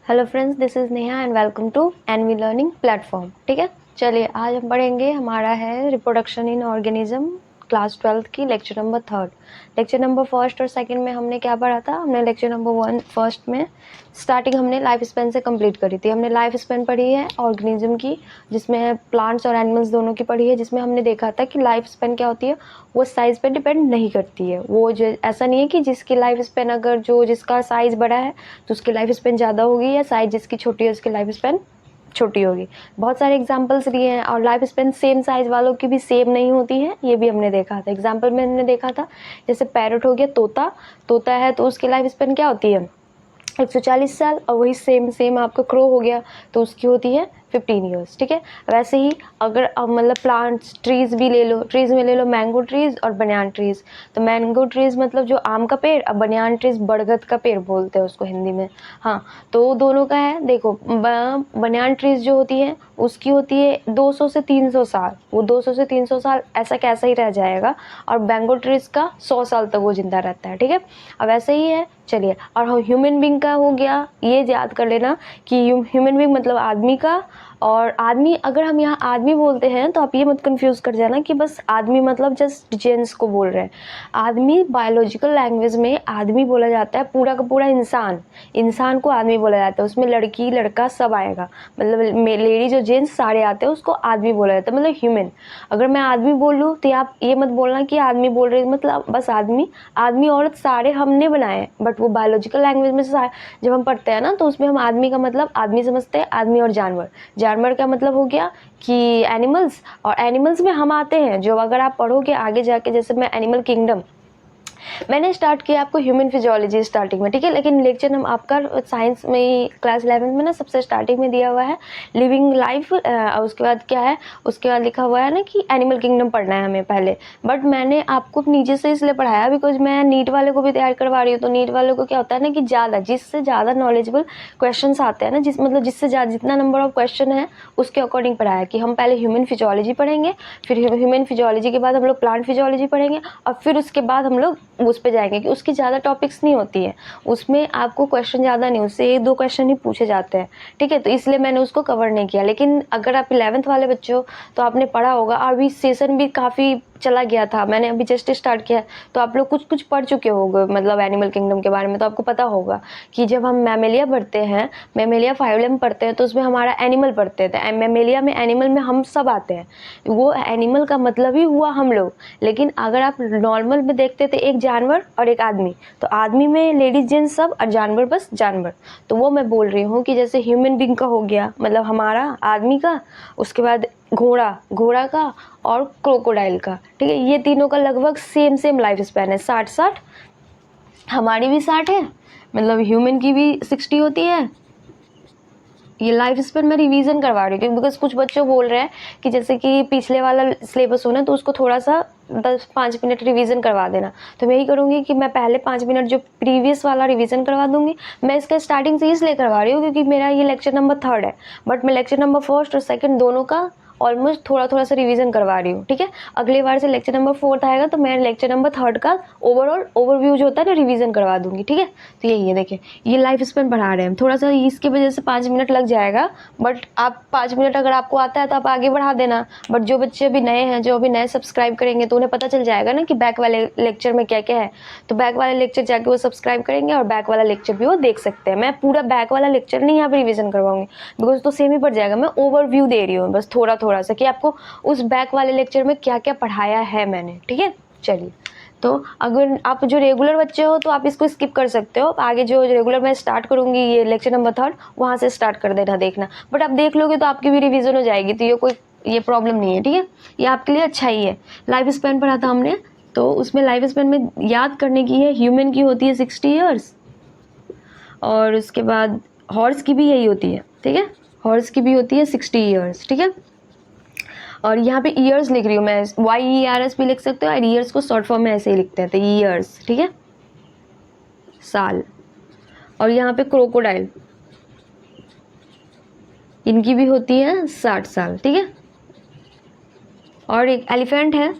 Hello friends, this is Neha and welcome to NV learning platform. ठीक है, चलिए आज हम पढ़ेंगे। हमारा है रिप्रोडक्शन इन ऑर्गेनिज्म, क्लास 12 की lecture number 3। Lecture number first और सेकंड में हमने क्या पढ़ा था? हमने लेक्चर नंबर 1 फर्स्ट में स्टार्टिंग हमने लाइफ स्पेन से कंप्लीट करी थी। हमने लाइफ स्पेन पढ़ी है ऑर्गेनिज्म की, जिसमें प्लांट्स और एनिमल्स दोनों की पढ़ी है, जिसमें हमने देखा था कि लाइफ स्पेन क्या होती है, वो साइज़ पे डिपेंड नहीं करती है। वो जो ऐसा नहीं है कि जिसकी लाइफ स्पेन अगर जिसका साइज़ बड़ा है तो उसकी लाइफ स्पेन ज़्यादा होगी, या साइज़ जिसकी छोटी है उसकी लाइफ स्पेन छोटी होगी। बहुत सारे एग्जांपल्स दिए हैं, और लाइफ स्पेन सेम साइज़ वालों की भी सेम नहीं होती है, ये भी हमने देखा था। एग्जांपल में हमने देखा था, जैसे पैरट हो गया, तोता है तो उसकी लाइफ स्पेन क्या होती है 140 साल, और वही सेम आपका क्रो हो गया तो उसकी होती है 15 ईयर्स। ठीक है, वैसे ही अगर मतलब प्लांट्स ट्रीज़ भी ले लो, ट्रीज़ में ले लो मैंगो ट्रीज़ और बनियान ट्रीज़। तो मैंगो ट्रीज़ मतलब जो आम का पेड़, अब बनियान ट्रीज़ बरगद का पेड़ बोलते हैं उसको हिंदी में। हाँ, तो दोनों का है, देखो बनियान ट्रीज़ जो होती है उसकी होती है 200 से 300 साल, वो 200 से 300 साल ऐसा कैसा ही रह जाएगा, और मैंगो ट्रीज़ का 100 साल तक वो जिंदा रहता है। ठीक है, अब ऐसे ही है। चलिए, और ह्यूमन बींग का हो गया, ये याद कर लेना कि ह्यूमन बींग मतलब आदमी का। और आदमी, अगर हम यहाँ आदमी बोलते हैं तो आप ये मत कंफ्यूज कर जाना कि बस आदमी मतलब जस्ट जेंट्स को बोल रहे हैं। आदमी बायोलॉजिकल लैंग्वेज में आदमी बोला जाता है पूरा का पूरा इंसान को आदमी बोला जाता है। उसमें लड़की लड़का सब आएगा, मतलब लेडीज और जेंट्स सारे आते हैं, उसको आदमी बोला जाता है, मतलब ह्यूमन। अगर मैं आदमी बोलूँ तो आप ये मत बोलना कि आदमी बोल रहे, मतलब बस आदमी औरत सारे हमने बनाए हैं। बट वो बायोलॉजिकल लैंग्वेज में से जब हम पढ़ते हैं ना, तो उसमें हम आदमी का मतलब आदमी समझते हैं, आदमी और जानवर का मतलब हो गया कि एनिमल्स, और एनिमल्स में हम आते हैं जो अगर आप पढ़ोगे आगे जाके, जैसे मैं एनिमल किंगडम मैंने स्टार्ट किया आपको ह्यूमन फिजियोलॉजी स्टार्टिंग में। ठीक है, लेकिन लेक्चर हम आपका साइंस में ही क्लास 11 में ना सबसे स्टार्टिंग में दिया हुआ है लिविंग लाइफ, उसके बाद क्या है, उसके बाद लिखा हुआ है ना कि एनिमल किंगडम पढ़ना है हमें पहले। बट मैंने आपको नीचे से इसलिए पढ़ाया बिकॉज मैं नीट वाले को भी तैयार करवा रही हूँ। तो नीट वाले को क्या होता है ना कि जिससे ज़्यादा नॉलेजेबल क्वेश्चन आते हैं ना, जिससे जितना नंबर ऑफ क्वेश्चन है उसके अकॉर्डिंग पढ़ाया कि हम पहले ह्यूमन फिजियोलॉजी पढ़ेंगे, फिर ह्यूमन फिजियोलॉजी के बाद हम लोग प्लांट फिजियोलॉजी पढ़ेंगे, और फिर उसके बाद हम लोग उस पे जाएंगे कि उसकी ज़्यादा टॉपिक्स नहीं होती है, उसमें आपको क्वेश्चन ज़्यादा नहीं, उससे 1-2 क्वेश्चन ही पूछे जाते हैं। ठीक है, तो इसलिए मैंने उसको कवर नहीं किया। लेकिन अगर आप 11th वाले बच्चे हो तो आपने पढ़ा होगा, और अभी सेशन भी काफ़ी चला गया था, मैंने अभी जस्ट स्टार्ट किया, तो आप लोग कुछ पढ़ चुके होंगे मतलब एनिमल किंगडम के बारे में। तो आपको पता होगा कि जब हम मैमेलिया पढ़ते हैं, मैमेलिया फाइलम पढ़ते हैं, तो उसमें हमारा एनिमल पढ़ते हैं। तो मैमेलिया में एनिमल में हम सब आते हैं, वो एनिमल का मतलब ही हुआ हम लोग। लेकिन अगर आप नॉर्मल में देखते थे एक जानवर और एक आदमी, तो आदमी में लेडीज जेंट्स सब, और जानवर बस जानवर। तो वो मैं बोल रही हूँ कि जैसे ह्यूमन बींग का हो गया मतलब हमारा आदमी का, उसके बाद घोड़ा का, और क्रोकोडाइल का। ठीक है, ये तीनों का लगभग सेम लाइफ स्पैन है, 60-60। हमारी भी 60 है, मतलब ह्यूमन की भी 60 होती है। ये लाइफ स्पेन मैं रिवीजन करवा रही हूँ बिकॉज कुछ बच्चे बोल रहे हैं कि जैसे कि पिछले वाला सिलेबस हो ना, तो उसको थोड़ा सा 10-5 मिनट रिवीजन करवा देना। तो मैं यही करूँगी कि मैं पहले 5 मिनट जो प्रीवियस वाला रिवीजन करवा दूंगी। मैं इसका स्टार्टिंग से इसलिए करवा रही हूँ क्योंकि मेरा ये लेक्चर नंबर 3 है, बट मैं लेक्चर नंबर 1 और 2 दोनों का ऑलमोस्ट थोड़ा सा रिवीजन करवा रही हूँ। ठीक है, अगले बार से लेक्चर नंबर 4 आएगा तो मैं लेक्चर नंबर 3 का ओवरव्यू जो होता है ना रिवीजन करवा दूंगी। ठीक है, तो यही है, देखिए ये लाइफ स्पेन बढ़ा रहे हैं हम थोड़ा सा, इसकी वजह से 5 मिनट लग जाएगा। बट आप 5 मिनट अगर आपको आता है तो आप आगे बढ़ा देना। बट जो बच्चे अभी नए हैं, जो अभी नए सब्सक्राइब करेंगे, तो उन्हें पता चल जाएगा ना कि बैक वाले लेक्चर में क्या क्या है। तो बैक वाले लेक्चर जाके वो सब्सक्राइब करेंगे, और बैक वाला लेक्चर भी वो देख सकते हैं। मैं पूरा बैक वाला लेक्चर नहीं यहाँ पे रिवीजन करवाऊंगी बिकॉज तो सेम ही पड़ जाएगा। मैं ओवरव्यू दे रही हूँ बस थोड़ा सा कि आपको उस बैक वाले लेक्चर में क्या क्या पढ़ाया है मैंने। ठीक है, चलिए, तो अगर आप जो रेगुलर बच्चे हो तो आप इसको स्किप कर सकते हो। आगे जो रेगुलर मैं स्टार्ट करूंगी ये लेक्चर नंबर 3, वहाँ से स्टार्ट कर देना, देखना। बट आप देख लोगे तो आपकी भी रिवीजन हो जाएगी, तो ये प्रॉब्लम नहीं है। ठीक है, ये आपके लिए अच्छा ही है। लाइफ स्पेन पढ़ा था हमने, तो उसमें लाइफ स्पेन में याद करने की है, ह्यूमन की होती है 60 ईयर्स, और उसके बाद हॉर्स की भी यही होती है। ठीक है, हॉर्स की भी होती है 60 ईयर्स। ठीक है, और यहाँ पे ईयर्स लिख रही हूँ मैं, YERS भी लिख सकते हो, और ईयर्स को शॉर्ट फॉर्म में ऐसे ही लिखते हैं, तो ईयर्स। ठीक है, साल। और यहाँ पे क्रोकोडाइल, इनकी भी होती है 60 साल। ठीक है, और एक एलिफेंट है,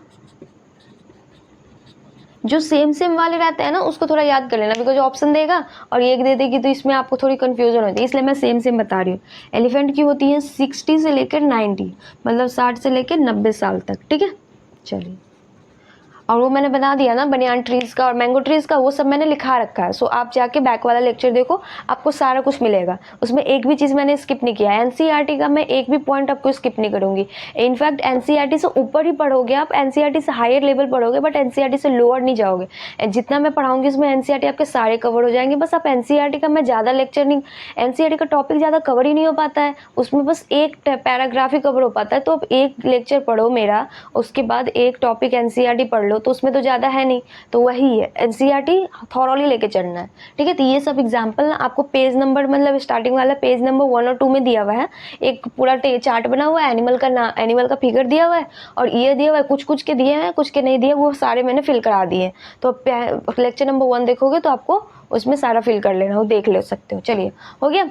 जो सेम सेम वाले रहते हैं ना उसको थोड़ा याद कर लेना, बिकॉज ऑप्शन देगा और एक दे देगी तो इसमें आपको थोड़ी कन्फ्यूजन होती है, इसलिए मैं सेम सेम बता रही हूँ। एलिफेंट की होती है 60 से लेकर 90, मतलब 60 से लेकर 90 साल तक, ठीक है। चलिए, और वो मैंने बना दिया ना बनियान ट्रीज़ का और मैंगो ट्रीज़ का, वो सब मैंने लिखा रखा है। सो आप जाके बैक वाला लेक्चर देखो, आपको सारा कुछ मिलेगा, उसमें एक भी चीज़ मैंने स्किप नहीं किया है। एनसीईआरटी का मैं एक भी पॉइंट आपको स्किप नहीं करूँगी। इनफैक्ट एनसीईआरटी से ऊपर ही पढ़ोगे आप, एनसीईआरटी से हायर लेवल पढ़ोगे, बट एनसीईआरटी से लोअर नहीं जाओगे। जितना मैं पढ़ाऊँगी उसमें एनसीईआरटी आपके सारे कवर हो जाएंगे। बस आप एनसीईआरटी का मैं ज़्यादा लेक्चर नहीं, एनसीईआरटी का टॉपिक ज़्यादा कवर ही नहीं हो पाता है, उसमें बस एक पैराग्राफ ही कवर हो पाता है। तो आप एक लेक्चर पढ़ो मेरा, उसके बाद एक टॉपिक एनसीईआरटी पढ़ लो, तो उसमें तो ज़्यादा है नहीं। तो वही है, एनसीईआरटी थॉरोली लेके चलना है, ठीक है। तो ये सब एग्जाम्पल आपको पेज नंबर, मतलब स्टार्टिंग वाला पेज नंबर 1 और 2 में दिया हुआ है। एक पूरा चार्ट बना हुआ है, एनिमल का फिगर दिया हुआ है और ईयर दिया हुआ है, कुछ कुछ के दिए हैं, कुछ के नहीं दिए, वो सारे मैंने फिल करा दिए। तो लेक्चर नंबर 1 देखोगे तो आपको उसमें सारा फिल कर लेना हो, देख ले सकते हो। चलिए, हो गया।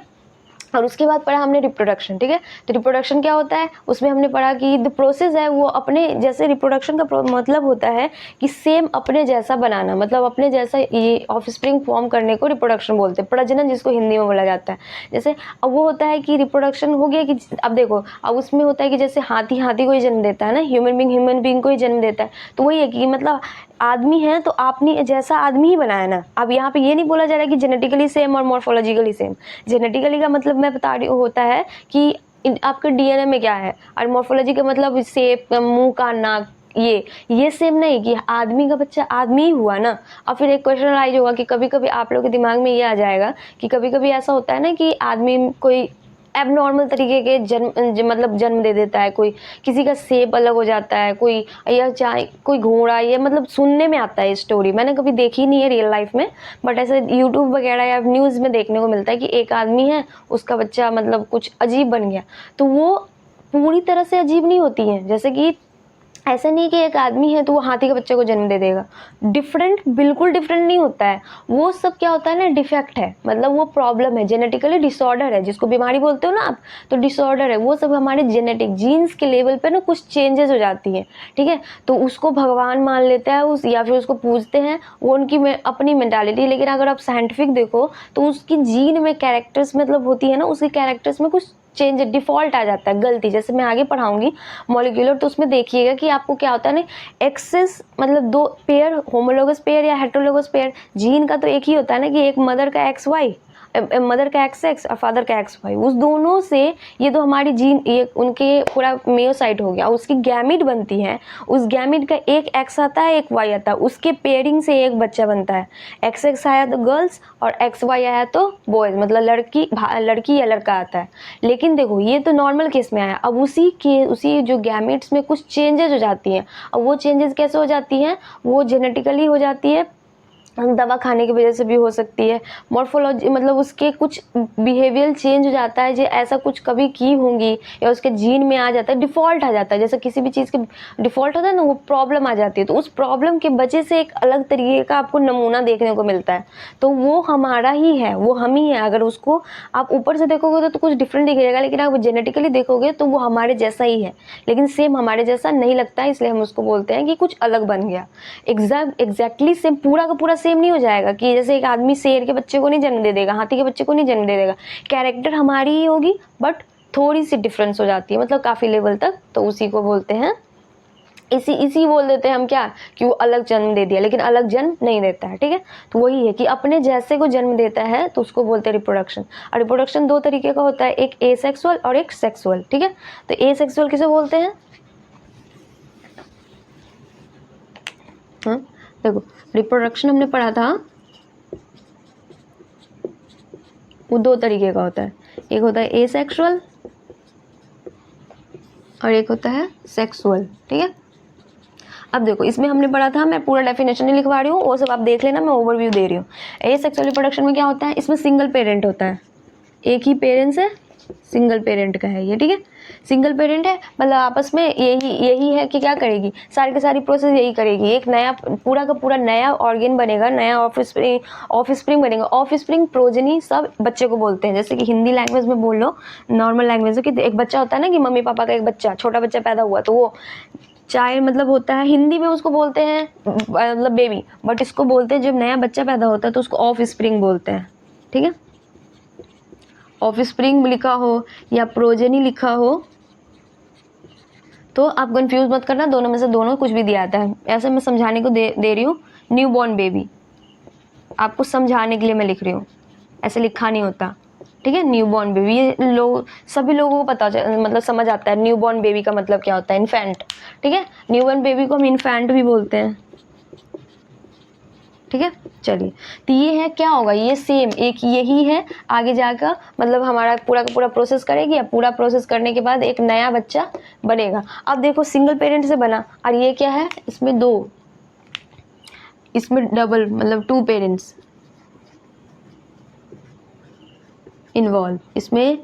और उसके बाद पढ़ा हमने रिप्रोडक्शन, ठीक है। तो रिप्रोडक्शन क्या होता है, उसमें हमने पढ़ा कि द प्रोसेस है वो अपने जैसे, रिप्रोडक्शन का मतलब होता है कि सेम अपने जैसा बनाना, मतलब अपने जैसा ये ऑफस्प्रिंग फॉर्म करने को रिप्रोडक्शन बोलते हैं, प्रजनन जिसको हिंदी में बोला जाता है। जैसे अब वो होता है कि रिप्रोडक्शन हो गया कि अब देखो, अब उसमें होता है कि जैसे हाथी को ही जन्म देता है ना, ह्यूमन बींग को ही जन्म देता है। तो वही है कि मतलब आदमी है तो आपने जैसा आदमी ही बनाया ना। अब यहाँ पे ये नहीं बोला जा रहा है कि जेनेटिकली सेम और मॉर्फोलॉजिकली सेम। जेनेटिकली का मतलब मैं बता रही हूँ होता है कि आपके डीएनए में क्या है, और मॉर्फोलॉजी का मतलब शेप, मुंह का नाक, ये सेम नहीं कि आदमी का बच्चा आदमी ही हुआ ना। अब फिर एक क्वेश्चन राइज होगा कि कभी कभी आप लोग के दिमाग में ये आ जाएगा कि कभी कभी ऐसा होता है ना कि आदमी कोई एबनॉर्मल तरीके के जन्म दे देता है, कोई किसी का शेप अलग हो जाता है, कोई या चाहे कोई घोड़ा, ये मतलब सुनने में आता है स्टोरी, मैंने कभी देखी नहीं है रियल लाइफ में, बट ऐसे यूट्यूब वगैरह या न्यूज़ में देखने को मिलता है कि एक आदमी है, उसका बच्चा मतलब कुछ अजीब बन गया। तो वो पूरी तरह से अजीब नहीं होती है, जैसे कि ऐसा नहीं कि एक आदमी है तो वो हाथी के बच्चे को जन्म दे देगा, डिफरेंट, बिल्कुल डिफरेंट नहीं होता है। वो सब क्या होता है ना, डिफेक्ट है, मतलब वो प्रॉब्लम है, जेनेटिकली डिसऑर्डर है, जिसको बीमारी बोलते हो ना आप, तो डिसऑर्डर है वो सब। हमारे जेनेटिक जीन्स के लेवल पे ना कुछ चेंजेस हो जाती हैं, ठीक है। तो उसको भगवान मान लेता है उस, या फिर उसको पूजते हैं, वो उनकी अपनी मेंटालिटी। लेकिन अगर आप साइंटिफिक देखो तो उसकी जीन में कैरेक्टर्स मतलब होती है ना, उसके कैरेक्टर्स में कुछ चेंज, डिफॉल्ट आ जाता है, गलती। जैसे मैं आगे पढ़ाऊंगी मॉलिक्यूलर, तो उसमें देखिएगा कि आपको क्या होता है ना, एक्सेस मतलब दो पेयर, होमोलोगस पेयर या हेटेरोलोगस पेयर, जीन का तो एक ही होता है ना कि एक मदर का XY, मदर का XX और फादर का XY, उस दोनों से ये तो हमारी जीन, ये उनके पूरा मेयोसाइट हो गया, उसकी गैमिट बनती है, उस गैमिट का एक X आता है, एक Y आता है, उसके पेयरिंग से एक बच्चा बनता है। XX आया तो गर्ल्स और XY आया तो बॉयज, मतलब लड़की या लड़का आता है। लेकिन देखो ये तो नॉर्मल केस में आया, अब उसी जो गैमिट्स में कुछ चेंजेस हो जाती हैं। अब वो चेंजेस कैसे हो जाती हैं, वो जेनेटिकली हो जाती है, दवा खाने की वजह से भी हो सकती है। मॉर्फोलॉजी मतलब उसके कुछ बिहेवियल चेंज हो जाता है, जो ऐसा कुछ कभी की होंगी या उसके जीन में आ जाता है, डिफ़ॉल्ट आ जाता है। जैसे किसी भी चीज़ के डिफ़ॉल्ट होता है ना, वो प्रॉब्लम आ जाती है, तो उस प्रॉब्लम की वजह से एक अलग तरीके का आपको नमूना देखने को मिलता है। तो वो हमारा ही है, वो हम ही है। अगर उसको आप ऊपर से देखोगे तो कुछ डिफरेंट दिखेगा, लेकिन आप जेनेटिकली देखोगे तो वो हमारे जैसा ही है, लेकिन सेम हमारे जैसा नहीं लगता है, इसलिए हम उसको बोलते हैं कि कुछ अलग बन गया। एग्जैक्टली सेम, पूरा का पूरा सेम नहीं हो जाएगा कि जैसे एक आदमी शेर के बच्चे को नहीं जन्म दे देगा, हाथी के बच्चे को नहीं जन्म दे देगा, कैरेक्टर हमारी ही होगी, बट थोड़ी सी डिफरेंस हो जाती है, मतलब काफ़ी लेवल तक। तो उसी को बोलते हैं, इसी बोल देते हैं हम क्या, कि वो अलग जन्म दे दिया, लेकिन अलग जन्म नहीं देता है, ठीक है। तो वही है कि अपने जैसे को जन्म देता है, तो उसको बोलते हैं रिप्रोडक्शन। और रिप्रोडक्शन दो तरीके का होता है, एक एसेक्सुअल और एक सेक्सुअल, ठीक है। तो एसेक्सुअल किसे बोलते हैं, हाँ देखो, रिप्रोडक्शन हमने पढ़ा था, वो दो तरीके का होता है, एक होता है एसेक्सुअल और एक होता है सेक्सुअल, ठीक है। अब देखो, इसमें हमने पढ़ा था, मैं पूरा डेफिनेशन नहीं लिखवा रही हूँ, वो सब आप देख लेना, मैं ओवरव्यू दे रही हूँ। एसेक्सुअल रिप्रोडक्शन में क्या होता है, इसमें सिंगल पेरेंट होता है, एक ही पेरेंट्स है, सिंगल पेरेंट का है ये, ठीक है। सिंगल पेरेंट है, मतलब आपस में यही है कि क्या करेगी, सारी की सारी प्रोसेस यही करेगी, एक नया पूरा का पूरा नया ऑर्गेन बनेगा, नया ऑफस्प्रिंग बनेगा। ऑफस्प्रिंग, प्रोजेनी सब बच्चे को बोलते हैं, जैसे कि हिंदी लैंग्वेज में बोल लो, नॉर्मल लैंग्वेज में, कि एक बच्चा होता है ना, कि मम्मी पापा का एक बच्चा, छोटा बच्चा पैदा हुआ, तो वो चाइल्ड मतलब होता है, हिंदी में उसको बोलते हैं मतलब बेबी, बट इसको बोलते हैं जब नया बच्चा पैदा होता है तो उसको ऑफ स्प्रिंग बोलते हैं, ठीक है। ऑफ स्प्रिंग लिखा हो या प्रोजेनी लिखा हो तो आप कंफ्यूज मत करना, दोनों में से दोनों कुछ भी दिया आता है। ऐसे मैं समझाने को दे रही हूँ, न्यू बॉर्न बेबी, आपको समझाने के लिए मैं लिख रही हूँ, ऐसे लिखा नहीं होता, ठीक है। न्यू बॉर्न बेबी, ये लोग सभी लोगों को पता मतलब समझ आता है न्यू बॉर्न बेबी का मतलब क्या होता है, इन्फेंट, ठीक है। न्यू बॉर्न बेबी को हम इन्फेंट भी बोलते हैं, ठीक है। चलिए, तो ये है, क्या होगा, ये सेम एक यही है, आगे जाकर मतलब हमारा पूरा का पूरा प्रोसेस करेगी, या पूरा प्रोसेस करने के बाद एक नया बच्चा बनेगा। अब देखो सिंगल पेरेंट से बना, और ये क्या है, इसमें दो, इसमें डबल मतलब 2 पेरेंट्स इन्वॉल्व, इसमें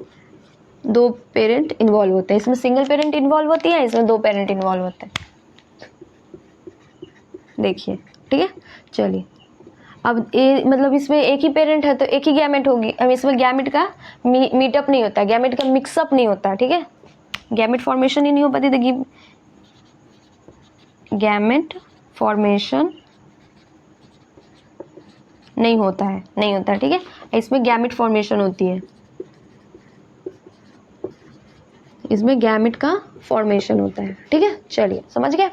2 पेरेंट इन्वॉल्व होते हैं, इसमें सिंगल पेरेंट इन्वॉल्व होती है, इसमें 2 पेरेंट इन्वॉल्व होते हैं, देखिए, ठीक है। चलिए, अब ये मतलब इसमें एक ही पेरेंट है तो एक ही गैमेट होगी, अब इसमें गैमेट का मीटअप नहीं होता, गैमेट का मिक्सअप नहीं होता, ठीक है। गैमेट फॉर्मेशन ही नहीं हो पाती, तो गैमेट फॉर्मेशन नहीं होता है, ठीक है। इसमें गैमेट फॉर्मेशन होती है, इसमें गैमेट का फॉर्मेशन होता है, ठीक है। चलिए, समझ गए।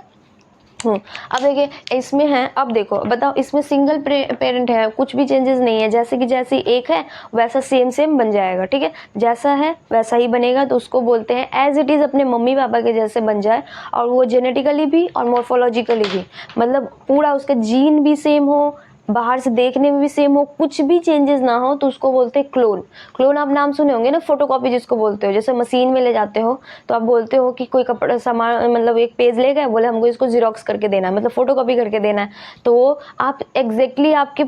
अब देखिए इसमें है, अब देखो बताओ, इसमें सिंगल पेरेंट है, कुछ भी चेंजेस नहीं है, जैसे कि जैसे एक है वैसा सेम बन जाएगा, ठीक है। जैसा है वैसा ही बनेगा, तो उसको बोलते हैं एज इट इज़ अपने मम्मी पापा के जैसे बन जाए, और वो जेनेटिकली भी और मॉर्फोलॉजिकली भी, मतलब पूरा उसका जीन भी सेम हो, बाहर से देखने में भी सेम हो, कुछ भी चेंजेस ना हो, तो उसको बोलते हैं क्लोन। क्लोन आप नाम सुने होंगे ना, फोटोकॉपी जिसको बोलते हो, जैसे मशीन में ले जाते हो तो आप बोलते हो कि कोई कपड़ा सामान मतलब एक पेज ले गए, बोले हमको इसको जीरोक्स करके देना है, मतलब फोटोकॉपी करके देना है, तो आप एग्जैक्टली आपके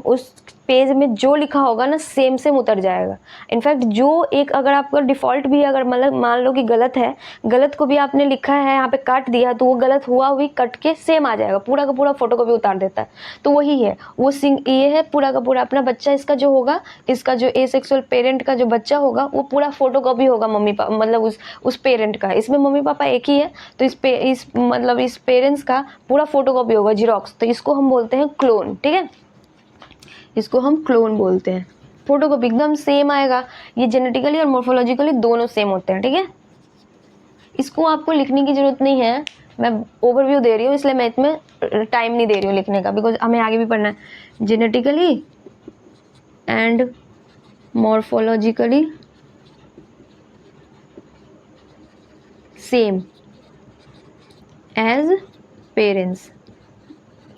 उस पेज में जो लिखा होगा ना सेम उतर जाएगा। इनफैक्ट जो एक अगर आपका डिफ़ॉल्ट भी अगर मतलब मान लो कि गलत है, गलत को भी आपने लिखा है यहाँ पे काट दिया, तो वो गलत हुआ हुई कट के सेम आ जाएगा, पूरा का पूरा फोटोकॉपी उतार देता है। तो वही है वो ये है पूरा का पूरा अपना बच्चा, इसका जो होगा, इसका जो एसेक्सुअल पेरेंट का जो बच्चा होगा वो पूरा फोटोकॉपी होगा मम्मी पापा मतलब उस पेरेंट का। इसमें मम्मी पापा एक ही है, तो इस मतलब इस पेरेंट्स का पूरा फोटोकॉपी होगा, जीरोक्स, तो इसको हम बोलते हैं क्लोन, ठीक है। इसको हम क्लोन बोलते हैं। फोटोकॉपी एकदम सेम आएगा, ये जेनेटिकली और मोर्फोलॉजिकली दोनों सेम होते हैं, ठीक है। इसको आपको लिखने की जरूरत नहीं है, मैं ओवरव्यू दे रही हूँ, इसलिए मैं इसमें टाइम नहीं दे रही हूँ लिखने का, बिकॉज हमें आगे भी पढ़ना है। Genetically and morphologically same as parents,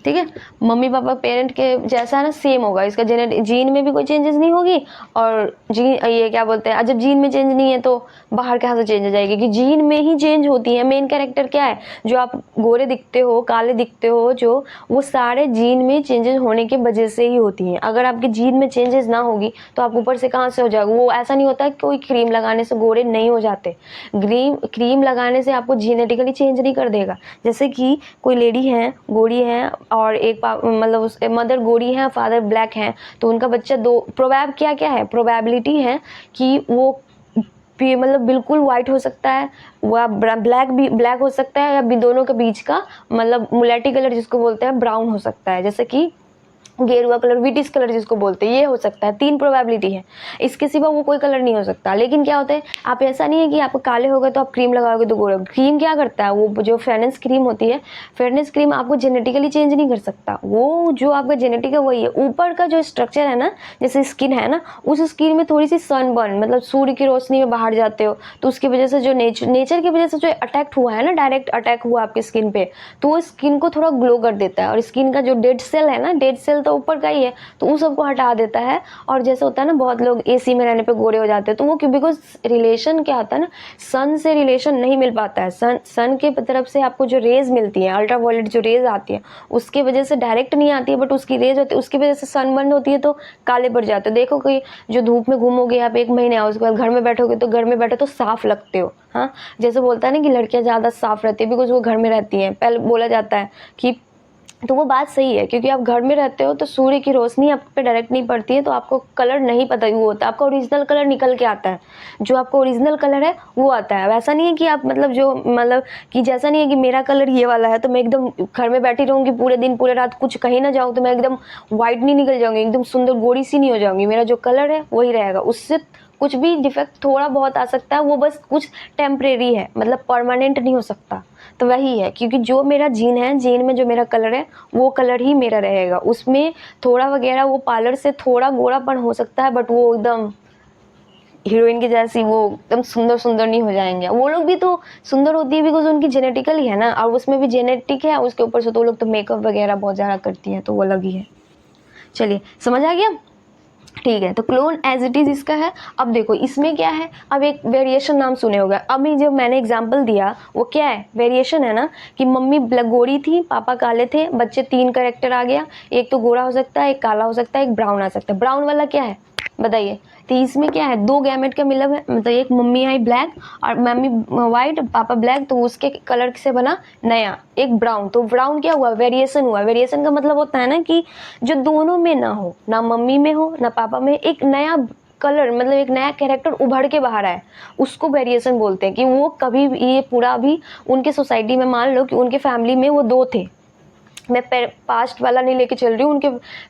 ठीक है। मम्मी पापा पेरेंट के जैसा है ना, सेम होगा, इसका जीन में भी कोई चेंजेस नहीं होगी, और जीन ये क्या बोलते हैं, जब जीन में चेंज नहीं है तो बाहर कहाँ से चेंज हो जाएगी, कि जीन में ही चेंज होती है। मेन कैरेक्टर क्या है, जो आप गोरे दिखते हो, काले दिखते हो, जो वो सारे जीन में चेंजेस होने की वजह से ही होती हैं। अगर आपके जीन में चेंजेस ना होगी तो आप ऊपर से कहाँ से हो जाएगा। वो ऐसा नहीं होता कि कोई क्रीम लगाने से गोरे नहीं हो जाते, क्रीम लगाने से आपको जेनेटिकली चेंज नहीं कर देगा। जैसे कि कोई लेडी है, गोरी है, और एक मतलब उस मदर गोरी है, फादर ब्लैक है, तो उनका बच्चा दो क्या है, प्रोबेबिलिटी है कि वो मतलब बिल्कुल वाइट हो सकता है, वह ब्लैक हो सकता है, या दोनों के बीच का मतलब मुलेटी कलर जिसको बोलते हैं ब्राउन हो सकता है, जैसे कि गेरुआ कलर, विटिस कलर जिसको बोलते हैं, ये हो सकता है। 3 प्रोबेबिलिटी है, इसके सिवा वो कोई कलर नहीं हो सकता। लेकिन क्या होता है, आप ऐसा नहीं है कि आप काले हो गए तो आप क्रीम लगाओगे तो गोरे। क्रीम क्या करता है, वो जो फेयरनेस क्रीम होती है, फेयरनेस क्रीम आपको जेनेटिकली चेंज नहीं कर सकता, वो जो आपका जेनेटिक है वही है। ऊपर का जो स्ट्रक्चर है ना, जैसे स्किन है ना, उस स्किन में थोड़ी सी सनबर्न मतलब सूर्य की रोशनी में बाहर जाते हो, तो उसकी वजह से जो नेचर की वजह से जो अटैक हुआ है ना, डायरेक्ट अटैक हुआ आपकी स्किन पे, तो वो स्किन को थोड़ा ग्लो कर देता है। और स्किन का जो डेड सेल है ना, डेड सेल तो ऊपर का ही है, तो उन सबको हटा देता है। और जैसे होता है ना, बहुत लोग एसी में रहने पे गोरे हो जाते हैं, तो वो क्यों, बिकॉज रिलेशन क्या होता है ना, सन से रिलेशन नहीं मिल पाता है। सन के तरफ से आपको जो रेज मिलती है, अल्ट्रावायलेट जो रेज आती है, उसकी वजह से डायरेक्ट नहीं आती है, बट उसकी रेज होती है, उसकी वजह से सनबर्न होती है, तो काले पड़ जाते हो। देखो कि जो धूप में घूमोगे आप 1 महीने, उसके बाद घर में बैठोगे तो घर में बैठे तो साफ लगते हो। हाँ, जैसे बोलता है ना कि लड़कियां ज़्यादा साफ रहती है, बिकॉज वो घर में रहती हैं। पहले बोला जाता है कि तो वो बात सही है, क्योंकि आप घर में रहते हो तो सूर्य की रोशनी आप पे डायरेक्ट नहीं पड़ती है, तो आपको कलर नहीं पता वो होता है, आपका ओरिजिनल कलर निकल के आता है, जो आपका ओरिजिनल कलर है वो आता है। वैसा नहीं है कि आप मतलब कि जैसा नहीं है कि मेरा कलर ये वाला है तो मैं एकदम घर में बैठी रहूँगी पूरे दिन पूरे रात, कुछ कहीं ना जाऊँ तो मैं एकदम वाइट नहीं निकल जाऊँगी, एकदम सुंदर गोरी सी नहीं हो जाऊँगी। मेरा जो कलर है वही रहेगा, उससे कुछ भी डिफेक्ट थोड़ा बहुत आ सकता है, वो बस कुछ टेम्परेरी है, मतलब परमानेंट नहीं हो सकता। तो वही है, क्योंकि जो मेरा जीन है, जीन में जो मेरा कलर है वो कलर ही मेरा रहेगा। उसमें थोड़ा वगैरह वो पार्लर से थोड़ा गोरापन हो सकता है, बट वो एकदम हीरोइन की जैसी वो एकदम सुंदर सुंदर नहीं हो जाएंगे। वो लोग भी तो सुंदर होती है बिकॉज उनकी जेनेटिकल ही है ना, और उसमें भी जेनेटिक है, उसके ऊपर से तो लोग तो मेकअप वगैरह बहुत ज़्यादा करती हैं, तो वो अलग ही है। चलिए समझ आ गया, ठीक है। तो क्लोन एज इट इज इसका है। अब देखो इसमें क्या है, अब एक वेरिएशन नाम सुने होगा, अभी जो मैंने एग्जांपल दिया वो क्या है, वेरिएशन है ना, कि मम्मी गोरी थी पापा काले थे, बच्चे 3 कैरेक्टर आ गया, एक तो गोरा हो सकता है, एक काला हो सकता है, एक ब्राउन आ सकता है। ब्राउन वाला क्या है बताइए, तो इसमें क्या है, 2 गैमेट का मिलब है, मतलब एक मम्मी आई ब्लैक और मम्मी वाइट पापा ब्लैक, तो उसके कलर से बना नया एक ब्राउन। तो ब्राउन क्या हुआ, वेरिएशन हुआ। वेरिएशन का मतलब होता है ना कि जो दोनों में ना हो, ना मम्मी में हो ना पापा में, एक नया कलर मतलब एक नया कैरेक्टर उभर के बाहर आए, उसको वेरिएशन बोलते हैं। कि वो कभी ये पूरा भी उनके सोसाइटी में, मान लो कि उनके फैमिली में वो 2 थे, मैं पास्ट वाला नहीं लेके चल रही हूँ, उनके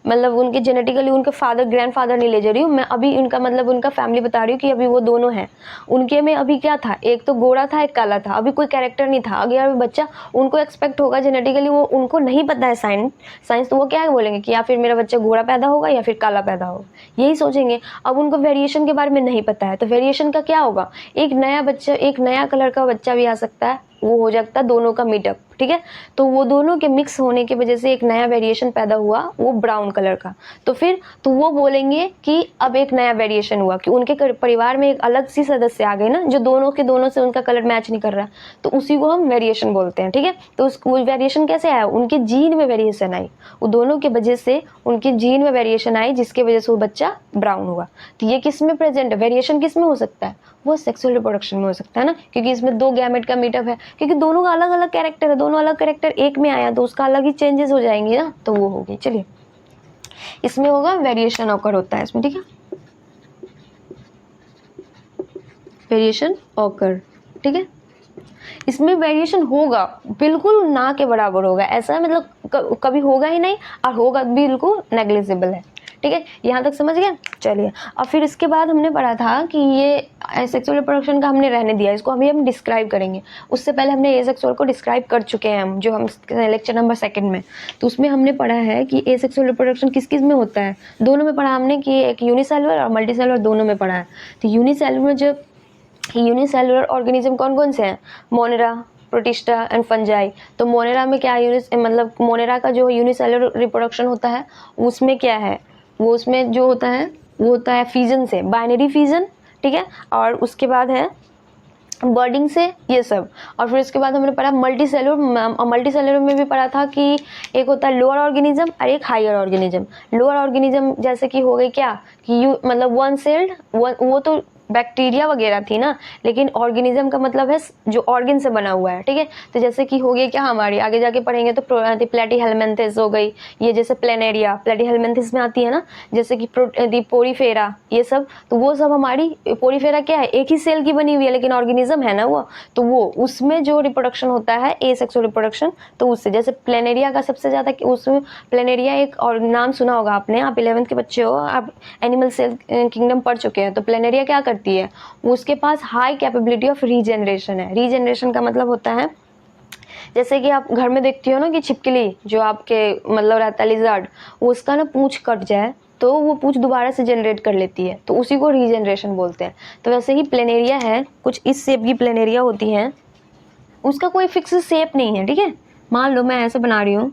मतलब उनके जेनेटिकली उनके फादर ग्रैंडफादर नहीं ले जा रही हूँ मैं, अभी उनका मतलब उनका फैमिली बता रही हूँ कि अभी वो दोनों हैं। उनके में अभी क्या था, एक तो गोरा था एक काला था, अभी कोई कैरेक्टर नहीं था। अगर बच्चा उनको एक्सपेक्ट होगा जेनेटिकली, वो उनको नहीं पता है साइंस, तो वो क्या बोलेंगे कि या फिर मेरा बच्चा गोरा पैदा होगा या फिर काला पैदा होगा, यही सोचेंगे। अब उनको वेरिएशन के बारे में नहीं पता है, तो वेरिएशन का क्या होगा, एक नया बच्चा, एक नया कलर का बच्चा भी आ सकता है, वो हो जाता है दोनों का मीटअप, ठीक है। तो वो दोनों के मिक्स होने की वजह से एक नया वेरिएशन पैदा हुआ, वो ब्राउन कलर का। तो फिर तो वो बोलेंगे कि अब एक नया वेरिएशन हुआ, कि उनके परिवार में एक अलग सी सदस्य आ गए ना, जो दोनों के दोनों से उनका कलर मैच नहीं कर रहा, तो उसी को हम वेरिएशन बोलते हैं, ठीक है। तो उस वेरिएशन कैसे आया, उनके जीन में वेरिएशन आई, वो दोनों के वजह से उनके जीन में वेरिएशन आई, जिसके वजह से वो बच्चा ब्राउन हुआ। तो ये किस में प्रेजेंट है, वेरिएशन किस में हो सकता है, वो सेक्सुअल रिप्रोडक्शन में हो सकता है ना, क्योंकि इसमें 2 गैमेट का मीटअप है, क्योंकि दोनों का अलग अलग कैरेक्टर है, दोनों अलग कैरेक्टर एक में आया तो उसका अलग ही चेंजेस हो जाएंगे ना, तो वो होगी। चलिए इसमें होगा वेरिएशन ऑकर होता है इसमें, ठीक है, वेरिएशन ऑकर, ठीक है। इसमें वेरिएशन होगा, बिल्कुल ना के बराबर होगा, ऐसा मतलब कभी होगा ही नहीं, और होगा बिल्कुल नेग्लिजिबल है, ठीक है। यहाँ तक समझ गए। चलिए अब फिर इसके बाद हमने पढ़ा था कि ये सेक्सुअल रिप्रोडक्शन का हमने रहने दिया, इसको अभी हम डिस्क्राइब करेंगे। उससे पहले हमने एसेक्सुअल को डिस्क्राइब कर चुके हैं हम, जो हम लेक्चर नंबर 2 में, तो उसमें हमने पढ़ा है कि एसेक्सुअल रिप्रोडक्शन किस किस में होता है, दोनों में पढ़ा हमने, कि एक यूनिसेलुलर और मल्टीसेलुलर दोनों में पढ़ा है। तो यूनिसेलुलर में जो यूनिसेलुलर ऑर्गेनिज्म कौन कौन से हैं, मोनेरा, प्रोटिस्टा एंड फंजाई। तो मोनेरा में क्या मतलब मोनेरा का जो यूनिसेलुलर रिप्रोडक्शन होता है उसमें क्या है, वो उसमें जो होता है वो होता है फिजन से, बाइनरी फिजन, ठीक है। और उसके बाद है बर्डिंग से, ये सब। और फिर उसके बाद हमने पढ़ा मल्टीसेलुलर, मल्टीसेलुलर में भी पढ़ा था कि एक होता है लोअर ऑर्गेनिज्म और एक हायर ऑर्गेनिज्म। लोअर ऑर्गेनिज्म जैसे कि हो गई क्या, कि मतलब 1 सेल्ड, वो तो बैक्टीरिया वगैरह थी ना, लेकिन ऑर्गेनिज्म का मतलब है जो ऑर्गन से बना हुआ है, ठीक है। तो जैसे कि हो गई क्या, हमारी आगे जाके पढ़ेंगे तो प्लेटीहेल्मिन्थेस हो गई, ये जैसे प्लेनेरिया प्लेटीहेल्मिन्थेस में आती है ना, जैसे कि पोरीफेरा, ये सब। तो वो सब हमारी, पोरीफेरा क्या है, एक ही सेल की बनी हुई है लेकिन ऑर्गेनिज्म है ना वो, तो वो उसमें जो रिप्रोडक्शन होता है एसेक्सुअल रिप्रोडक्शन, तो उससे जैसे प्लेनेरिया का सबसे ज्यादा, उसमें प्लेनेरिया एक और नाम सुना होगा आपने, आप 11th के बच्चे हो, आप एनिमल सेल किंगडम पढ़ चुके हैं। तो प्लेनेरिया क्या करती है, उसके पास हाई कैपेबिलिटी ऑफ रीजनरेशन है। रीजनरेशन का मतलब होता है, जैसे कि आप घर में देखती हो ना कि छिपकली जो आपके मतलब रहता है लिजर्ड, उसका ना पूंछ कट जाए तो वो पूंछ दोबारा से जनरेट कर लेती है, तो उसी को रीजनरेशन बोलते हैं। तो वैसे ही प्लेनेरिया है, कुछ इस शेप की प्लेनेरिया होती हैं, उसका कोई फिक्स शेप नहीं है, ठीक है। मान लो मैं ऐसे बना रही हूँ,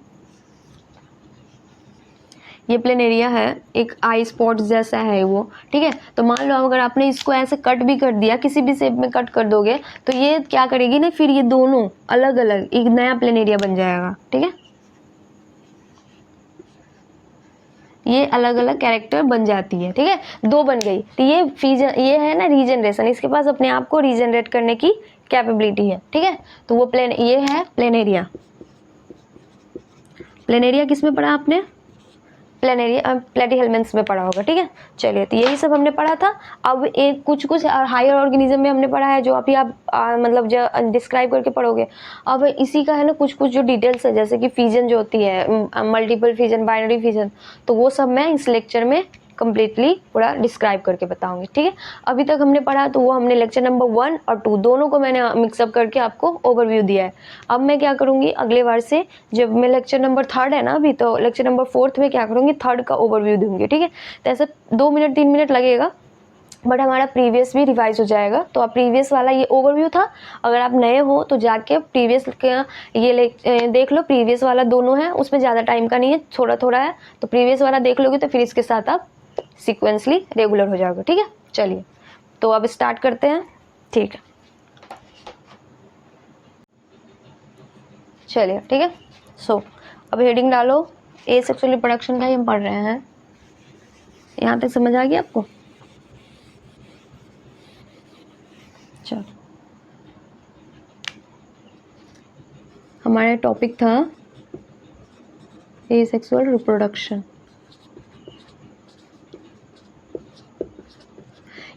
ये प्लेनेरिया है, एक आई स्पॉट जैसा है वो, ठीक है। तो मान लो अगर आपने इसको ऐसे कट भी कर दिया, किसी भी शेप में कट कर दोगे, तो ये क्या करेगी ना, फिर ये दोनों अलग अलग एक नया प्लेनेरिया बन जाएगा, ठीक है। ये अलग अलग कैरेक्टर बन जाती है, ठीक है, 2 बन गई। तो ये है ना रीजनरेशन, इसके पास अपने आप को रीजनरेट करने की कैपेबिलिटी है, ठीक है। तो वो ये है प्लेनेरिया, प्लेनेरिया किस में पढ़ा आपने? प्लेनेरिया प्लेटीहेल्मिन्थ्स में पढ़ा होगा, ठीक है। चलिए, तो यही सब हमने पढ़ा था। अब एक कुछ हायर ऑर्गेनिज्म में हमने पढ़ा है, जो अभी आप मतलब जो डिस्क्राइब करके पढ़ोगे। अब इसी का है ना कुछ जो डिटेल्स है, जैसे कि फिजन जो होती है, मल्टीपल फिजन, बाइनरी फिजन, तो वो सब मैं इस लेक्चर में कंप्लीटली पूरा डिस्क्राइब करके बताऊंगी, ठीक है। अभी तक हमने पढ़ा तो वो हमने लेक्चर नंबर 1 और 2 दोनों को मैंने मिक्सअप करके आपको ओवरव्यू दिया है। अब मैं क्या करूंगी अगले बार से, जब मैं लेक्चर नंबर 3 है ना अभी, तो लेक्चर नंबर 4 में क्या करूंगी, 3 का ओवरव्यू दूंगी, ठीक है। तो ऐसे 2 मिनट 3 मिनट लगेगा, बट हमारा प्रीवियस भी रिवाइज हो जाएगा। तो आप प्रीवियस वाला ये ओवरव्यू था, अगर आप नए हो तो जाके प्रीवियस ये देख लो। प्रीवियस वाला दोनों है, उसमें ज़्यादा टाइम का नहीं है, थोड़ा थोड़ा है, तो प्रीवियस वाला देख लोगे तो फिर इसके साथ आप सीक्वेंसली रेगुलर हो जाओगे, ठीक है। चलिए, तो अब स्टार्ट करते हैं, ठीक है। चलिए, ठीक है। सो अब हेडिंग डालो, एसेक्सुअल रिप्रोडक्शन का ही हम पढ़ रहे हैं। यहाँ तक समझ आ गया आपको? चलो, हमारा टॉपिक था एसेक्सुअल रिप्रोडक्शन।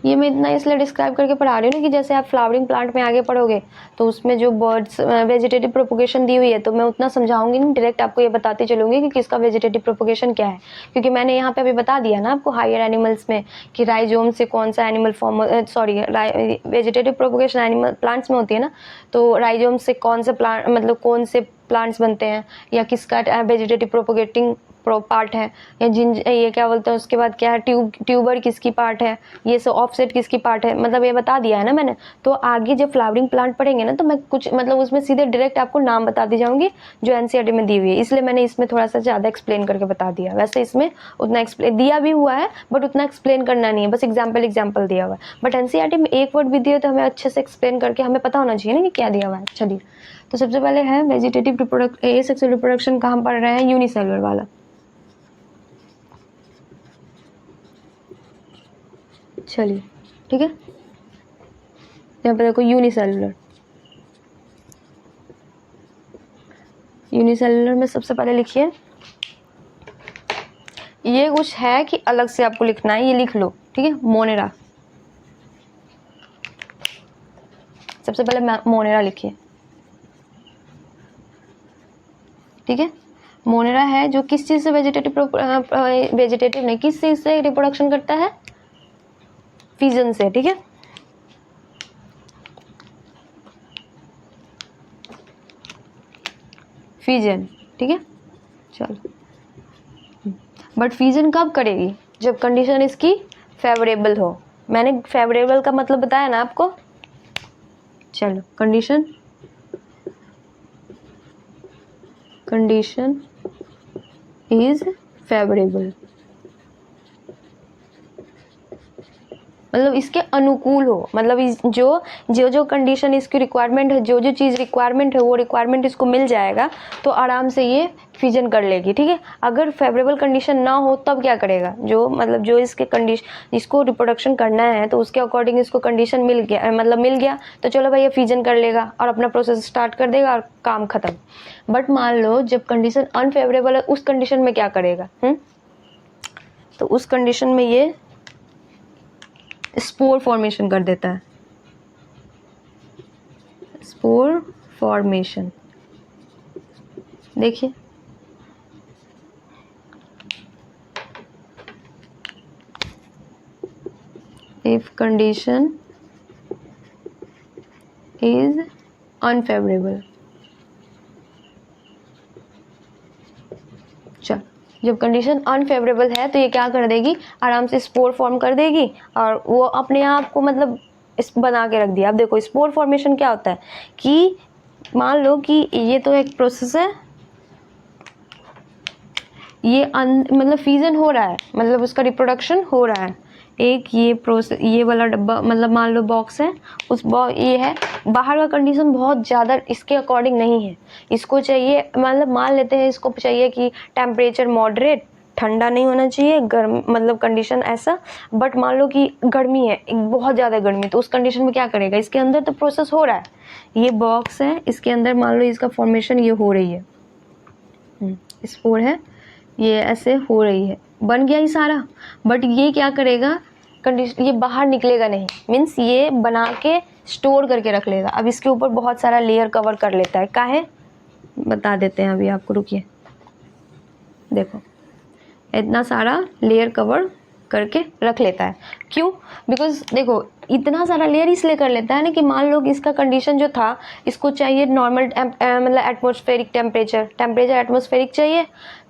ये मैं इतना इसलिए डिस्क्राइब करके पढ़ा रही हूँ कि जैसे आप फ्लावरिंग प्लांट में आगे पढ़ोगे तो उसमें जो बर्ड्स वेजिटेटिव प्रोपोगेशन दी हुई है, तो मैं उतना समझाऊंगी नहीं, डायरेक्ट आपको ये बताती चलूंगी कि किसका वेजिटेटिव प्रोपोगेशन क्या है। क्योंकि मैंने यहाँ पे अभी बता दिया ना आपको हायर एनिमल्स में कि राइजोम से कौन सा animal form, sorry, vegetative propagation animal plants में होती है ना, तो राइजोम से कौन सा प्लांट, मतलब कौन से प्लांट्स बनते हैं, या किसका वेजिटेटिव प्रोपोगेटिंग पार्ट है, या ये क्या बोलते हैं, उसके बाद क्या है, ट्यूबर किसकी पार्ट है, ये सब ऑफसेट किसकी पार्ट है, मतलब ये बता दिया है ना मैंने। तो आगे जब फ्लावरिंग प्लांट पढ़ेंगे ना, तो मैं कुछ मतलब उसमें सीधे डायरेक्ट आपको नाम बताती जाऊंगी जो एनसीईआरटी में दी हुई है, इसलिए मैंने इसमें थोड़ा सा ज़्यादा एक्सप्लेन करके बता दिया। वैसे इसमें उतना एक्सप्लेन दिया भी हुआ है, बट उतना एक्सप्लेन करना नहीं है, बस एग्जाम्पल दिया हुआ है। बट एनसीईआरटी में एक वर्ड भी दिए तो हमें अच्छे से एक्सप्लेन करके हमें पता होना चाहिए ना कि क्या दिया हुआ है। चलिए, तो सबसे पहले है वेजिटेटिव एसेक्सुअल रिप्रोडक्शन का हम पढ़ रहे हैं यूनिसेलुलर वाला। चलिए, ठीक है। यहाँ पे देखो यूनिसेलुलर में सबसे पहले लिखिए, ये कुछ है कि अलग से आपको लिखना है, ये लिख लो, ठीक है। मोनेरा, सबसे पहले मोनेरा लिखिए, ठीक है। मोनेरा है जो किस चीज से वेजिटेटिव नहीं, किस चीज से रिप्रोडक्शन करता है, फिजन से, ठीक है। फिजन, ठीक है। चलो, बट फिजन कब करेगी, जब कंडीशन इसकी फेवरेबल हो। मैंने फेवरेबल का मतलब बताया ना आपको। चलो, कंडीशन इज फेवरेबल, मतलब इसके अनुकूल हो, मतलब जो कंडीशन इसकी रिक्वायरमेंट है, जो चीज़ रिक्वायरमेंट है, वो रिक्वायरमेंट इसको मिल जाएगा तो आराम से ये फिजन कर लेगी, ठीक है। अगर फेवरेबल कंडीशन ना हो तब क्या करेगा, जो इसके कंडीशन, इसको रिप्रोडक्शन करना है तो उसके अकॉर्डिंग इसको कंडीशन मिल गया तो चलो भाई ये फिजन कर लेगा और अपना प्रोसेस स्टार्ट कर देगा और काम खत्म। बट मान लो जब कंडीशन अनफेवरेबल है, उस कंडीशन में क्या करेगा, तो उस कंडीशन में ये स्पोर फॉर्मेशन कर देता है, स्पोर फॉर्मेशन। देखिए, इफ कंडीशन इज अनफेवरेबल, चल, जब कंडीशन अनफेवरेबल है तो ये क्या कर देगी, आराम से स्पोर फॉर्म कर देगी और वो अपने आप को मतलब इस बना के रख दिया। अब देखो स्पोर फॉर्मेशन क्या होता है कि मान लो कि ये तो एक प्रोसेस है, ये मतलब फिजन हो रहा है, मतलब उसका रिप्रोडक्शन हो रहा है। एक ये प्रोसेस, ये वाला डब्बा, मतलब मान लो बॉक्स है, ये है, बाहर का कंडीशन बहुत ज़्यादा इसके अकॉर्डिंग नहीं है, इसको चाहिए, मतलब मान लेते हैं इसको चाहिए कि टेम्परेचर मॉडरेट, ठंडा नहीं होना चाहिए, गर्म, मतलब कंडीशन ऐसा। बट मान लो कि गर्मी है, बहुत ज़्यादा गर्मी, तो उस कंडीशन में क्या करेगा, इसके अंदर तो प्रोसेस हो रहा है, ये बॉक्स है, इसके अंदर मान लो इसका फॉर्मेशन ये हो रही है, स्पोर है, ये ऐसे हो रही है, बन गया ये सारा। बट ये क्या करेगा, कंडीशन ये बाहर निकलेगा नहीं, मीन्स ये बना के स्टोर करके रख लेगा। अब इसके ऊपर बहुत सारा लेयर कवर कर लेता है, काहे बता देते हैं अभी आपको, रुकिए। देखो इतना सारा लेयर कवर करके रख लेता है, क्यों? बिकॉज देखो इतना सारा लेयर इसलिए कर लेता है ना कि मान लो कि इसका कंडीशन जो था, इसको चाहिए नॉर्मल मतलब एटमॉस्फेरिक टेम्परेचर एटमॉस्फेरिक चाहिए,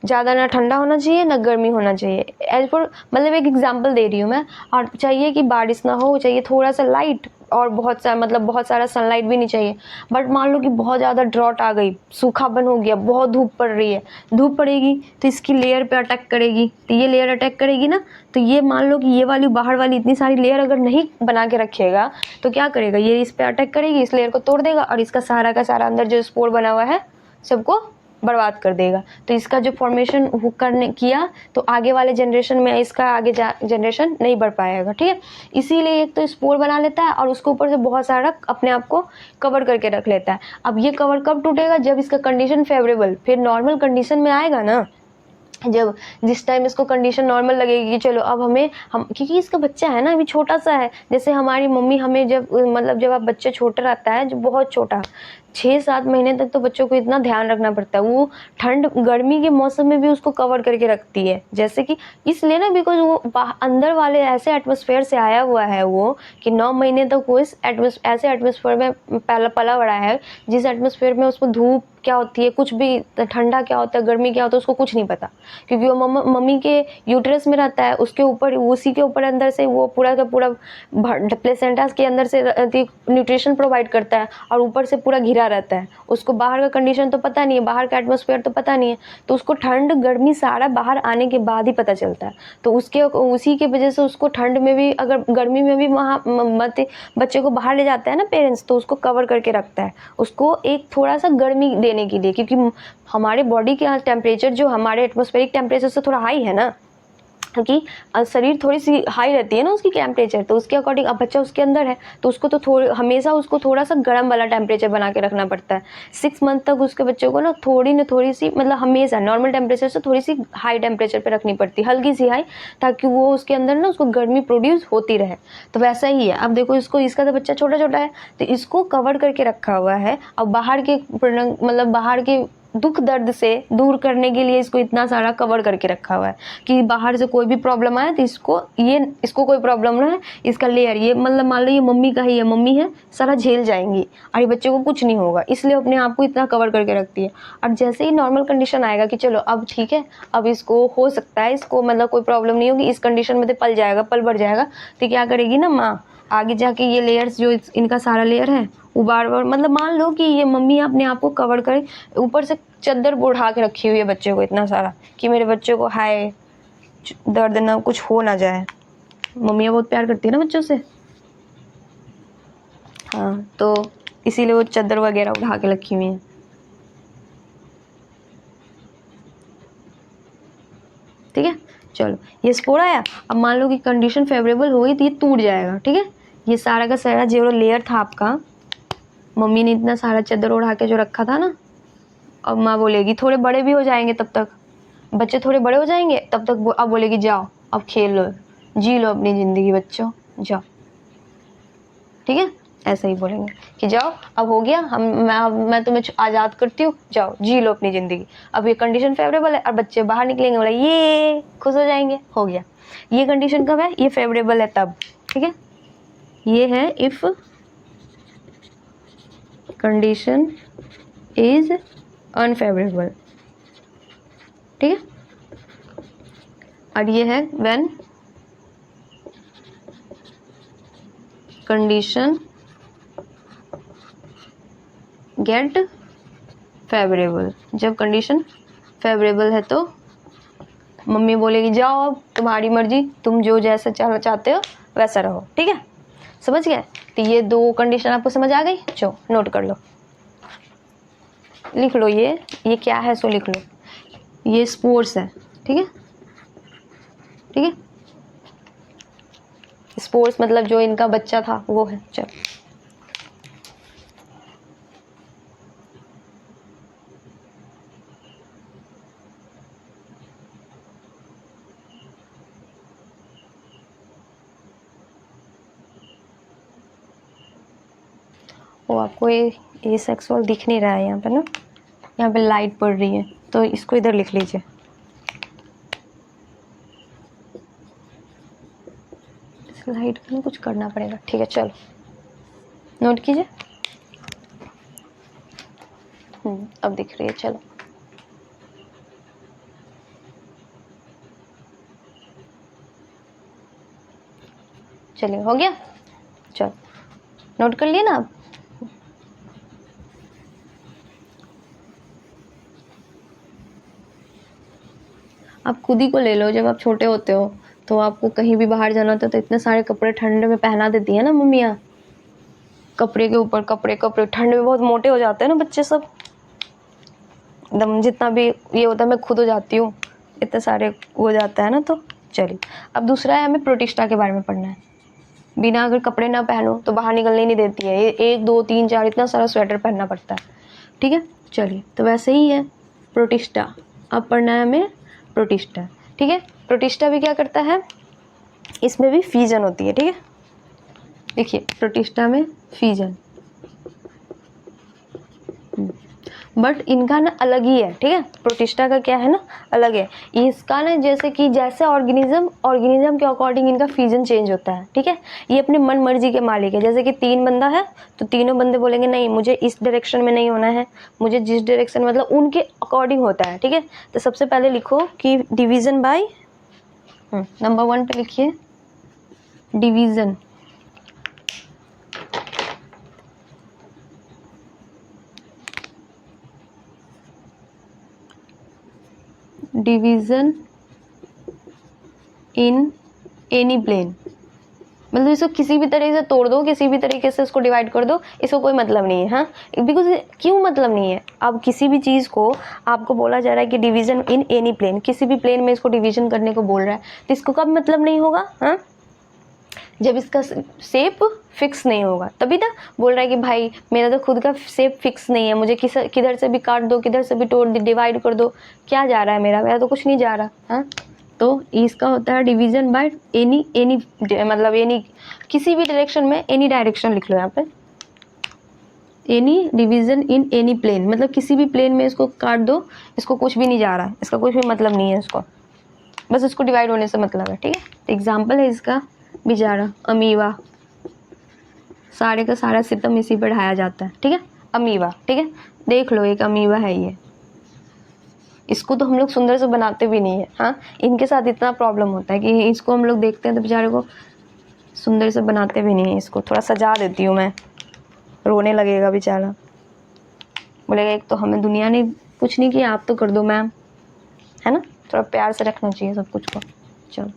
ज़्यादा ना ठंडा होना चाहिए ना गर्मी होना चाहिए, एज पर मतलब एक एग्जांपल दे रही हूँ मैं। और चाहिए कि बारिश ना हो, चाहिए थोड़ा सा लाइट, और बहुत सारा मतलब बहुत सारा सनलाइट भी नहीं चाहिए। बट मान लो कि बहुत ज़्यादा ड्रॉट आ गई, सूखापन हो गया, बहुत धूप पड़ रही है, धूप पड़ेगी तो इसकी लेयर पे अटैक करेगी, तो ये लेयर अटैक करेगी ना, तो ये मान लो कि ये वाली बाहर वाली इतनी सारी लेयर अगर नहीं बना के रखेगा तो क्या करेगा, ये इस पे अटैक करेगी, इस लेयर को तोड़ देगा और इसका सारा का सारा अंदर जो स्पोर बना हुआ है सबको बर्बाद कर देगा। तो इसका जो फॉर्मेशन करने किया तो आगे वाले जनरेशन में इसका आगे जनरेशन नहीं बढ़ पाएगा, ठीक है। इसीलिए एक तो स्पोर बना लेता है और उसके ऊपर से बहुत सारा अपने आप को कवर करके रख लेता है। अब ये कवर कब टूटेगा, जब इसका कंडीशन फेवरेबल, फिर नॉर्मल कंडीशन में आएगा ना, जब जिस टाइम इसको कंडीशन नॉर्मल लगेगी कि चलो अब हम क्योंकि इसका बच्चा है ना, अभी छोटा सा है। जैसे हमारी मम्मी हमें जब मतलब जब आप बच्चे छोटा रहता है, जो बहुत छोटा 6-7 महीने तक तो बच्चों को इतना ध्यान रखना पड़ता है, वो ठंड गर्मी के मौसम में भी उसको कवर करके रखती है। जैसे कि इसलिए ना, बिकॉज वो अंदर वाले ऐसे एटमॉस्फेयर से आया हुआ है वो, कि 9 महीने तक वो इस ऐसे एटमॉस्फेयर में पला बड़ा है, जिस एटमॉस्फेयर में उसको धूप क्या होती है, कुछ भी ठंडा क्या होता है, गर्मी क्या होता है, उसको कुछ नहीं पता, क्योंकि वो मम्मी के यूट्रस में रहता है, उसके ऊपर उसी के ऊपर अंदर से वो पूरा का पूरा प्लेसेंटा के अंदर से न्यूट्रिशन प्रोवाइड करता है और ऊपर से पूरा घिरा रहता है। उसको बाहर का कंडीशन तो पता नहीं है, बाहर का एटमॉस्फेयर तो पता नहीं है, तो उसको ठंड गर्मी सारा बाहर आने के बाद ही पता चलता है। तो उसी के वजह से उसको ठंड में भी, अगर गर्मी में भी वहाँ बच्चे को बाहर ले जाता है ना पेरेंट्स, तो उसको कवर करके रखता है, उसको एक थोड़ा सा गर्मी देने के लिए, क्योंकि हमारे बॉडी के टेम्परेचर जो हमारे एटमॉस्फेरिक टेम्परेचर से थोड़ा हाई है ना, क्योंकि शरीर थोड़ी सी हाई रहती है ना उसकी टेम्परेचर, तो उसके अकॉर्डिंग अब बच्चा उसके अंदर है तो उसको तो हमेशा उसको थोड़ा सा गर्म वाला टेम्परेचर बना के रखना पड़ता है। 6 मंथ तक उसके बच्चे को ना थोड़ी सी मतलब हमेशा नॉर्मल टेम्परेचर से थोड़ी सी हाई टेम्परेचर पे रखनी पड़ती है, हल्की सी हाई, ताकि वो उसके अंदर ना उसको गर्मी प्रोड्यूस होती रहे। तो वैसा ही है, अब देखो इसका तो बच्चा छोटा छोटा है, तो इसको कवर करके रखा हुआ है। अब बाहर के मतलब बाहर के दुख दर्द से दूर करने के लिए इसको इतना सारा कवर करके रखा हुआ है कि बाहर से कोई भी प्रॉब्लम आए तो इसको कोई प्रॉब्लम ना है। इसका लेयर ये मतलब मान लो ये मम्मी का ही है, मम्मी है, सारा झेल जाएंगी और ये बच्चे को कुछ नहीं होगा, इसलिए अपने आप को इतना कवर करके रखती है। और जैसे ही नॉर्मल कंडीशन आएगा कि चलो अब ठीक है, अब इसको हो सकता है, इसको मतलब कोई प्रॉब्लम नहीं होगी, इस कंडीशन में तो पल बढ़ जाएगा, तो क्या करेगी ना माँ, आगे जाके ये लेयर्स जो इनका सारा लेयर है वो बार बार मतलब मान लो कि ये मम्मी अपने आप को कवर करे, ऊपर से चद्दर उठा के रखी हुई है बच्चे को इतना सारा कि मेरे बच्चे को हाय दर्द ना कुछ हो ना जाए। मम्मियाँ बहुत प्यार करती है ना बच्चों से, हाँ, तो इसीलिए वो चद्दर वगैरह उठा के रखी हुई है। ठीक है, चलो ये स्पोर आया। अब मान लो कि कंडीशन फेवरेबल हो गई तो ये टूट जाएगा, ठीक है। ये सारा का सारा जो लेयर था आपका, मम्मी ने इतना सारा चद्दर उड़ा के जो रखा था ना, अब माँ बोलेगी थोड़े बड़े भी हो जाएंगे, तब तक बच्चे थोड़े बड़े हो जाएंगे, तब तक अब बोलेगी जाओ अब खेल लो, जी लो अपनी ज़िंदगी बच्चों, जाओ। ठीक है, ऐसे ही बोलेंगे कि जाओ अब हो गया, मैं तुम्हें आज़ाद करती हूँ, जाओ जी लो अपनी ज़िंदगी। अब ये कंडीशन फेवरेबल है और बच्चे बाहर निकलेंगे, बोला ये खुश हो जाएंगे, हो गया। ये कंडीशन कब है, ये फेवरेबल है तब, ठीक है। ये है इफ़ कंडीशन इज अनफेवरेबल, ठीक है। और ये है व्हेन कंडीशन गेट फेवरेबल, जब कंडीशन फेवरेबल है तो मम्मी बोलेगी जाओ अब तुम्हारी मर्जी, तुम जो जैसा चाहते हो वैसा रहो, ठीक है। समझ गए, तो ये 2 कंडीशन आपको समझ आ गई, जो नोट कर लो, लिख लो, ये क्या है सो लिख लो, ये स्पोर्स है, ठीक है, ठीक है। स्पोर्स मतलब जो इनका बच्चा था वो है, चलो। वो आपको ये सेक्सुअल दिख नहीं रहा है यहाँ पे ना, यहाँ पे लाइट पड़ रही है, तो इसको इधर लिख लीजिए। इस लाइट का ना कुछ करना पड़ेगा, ठीक है चलो नोट कीजिए। अब दिख रही है, चलो चलिए हो गया, चलो नोट कर लिए ना आप। आप खुद ही को ले लो, जब आप छोटे होते हो तो आपको कहीं भी बाहर जाना होता है तो इतने सारे कपड़े ठंड में पहना देती है ना मम्मियाँ, कपड़े के ऊपर कपड़े कपड़े, ठंड में बहुत मोटे हो जाते हैं ना बच्चे सब, एकदम जितना भी ये होता है, मैं खुद हो जाती हूँ, इतने सारे हो जाता है ना। तो चलिए अब दूसरा है, हमें प्रोटिस्टा के बारे में पढ़ना है। बिना अगर कपड़े ना पहनो तो बाहर निकलने ही नहीं देती है, ये 1 2 3 4 इतना सारा स्वेटर पहनना पड़ता है, ठीक है। चलिए तो वैसे ही है प्रोटिस्टा, अब पढ़ना है हमें प्रोटिस्टा, ठीक है। प्रोटिस्टा भी क्या करता है, इसमें भी फ्यूजन होती है, ठीक है। देखिए प्रोटिस्टा में फ्यूजन, बट इनका ना अलग ही है, ठीक है। प्रोटिस्टा का क्या है ना, अलग है। इसका ना जैसे कि जैसे ऑर्गेनिज्म के अकॉर्डिंग इनका फ्यूजन चेंज होता है, ठीक है। ये अपनी मन मर्जी के मालिक है। जैसे कि 3 बंदा है तो तीनों बंदे बोलेंगे नहीं मुझे इस डायरेक्शन में नहीं होना है, मुझे जिस डायरेक्शन, मतलब उनके अकॉर्डिंग होता है, ठीक है। तो सबसे पहले लिखो कि डिवीजन बाय, नंबर 1 पे लिखिए division, division in any plane, मतलब इसको किसी भी तरीके से तोड़ दो, किसी भी तरीके से इसको डिवाइड कर दो, इसको कोई मतलब नहीं है। हाँ बिकॉज क्यों मतलब नहीं है, अब किसी भी चीज़ को आपको बोला जा रहा है कि डिवीजन इन एनी प्लेन, किसी भी प्लेन में इसको डिवीजन करने को बोल रहा है, तो इसको कब मतलब नहीं होगा, हाँ जब इसका शेप फिक्स नहीं होगा, तभी ना बोल रहा है कि भाई मेरा तो खुद का शेप फिक्स नहीं है, मुझे किधर से भी काट दो, किधर से भी तोड़ डिवाइड कर दो, क्या जा रहा है मेरा तो कुछ नहीं जा रहा। हाँ तो इसका होता है डिवीजन बाय एनी मतलब एनी, किसी भी डायरेक्शन में, एनी डायरेक्शन लिख लो यहाँ पे, any division in any plane, मतलब किसी भी प्लेन में इसको काट दो, इसको कुछ भी नहीं जा रहा है, इसका कुछ भी मतलब नहीं है, इसको बस इसको डिवाइड होने से मतलब है, ठीक है। एग्जाम्पल है इसका बेचारा अमीबा, सारे का सारा सितम इसी पर ढाया जाता है, ठीक है। अमीबा, ठीक है, देख लो एक अमीबा है ये, इसको तो हम लोग सुंदर से बनाते भी नहीं है। हाँ इनके साथ इतना प्रॉब्लम होता है कि इसको हम लोग देखते हैं तो बेचारे को सुंदर से बनाते भी नहीं है, इसको थोड़ा सजा देती हूँ मैं, रोने लगेगा बेचारा, बोलेगा एक तो हमें दुनिया ने कुछ नहीं किया, आप तो कर दो मैम, है ना, थोड़ा प्यार से रखना चाहिए सब कुछ को। चलो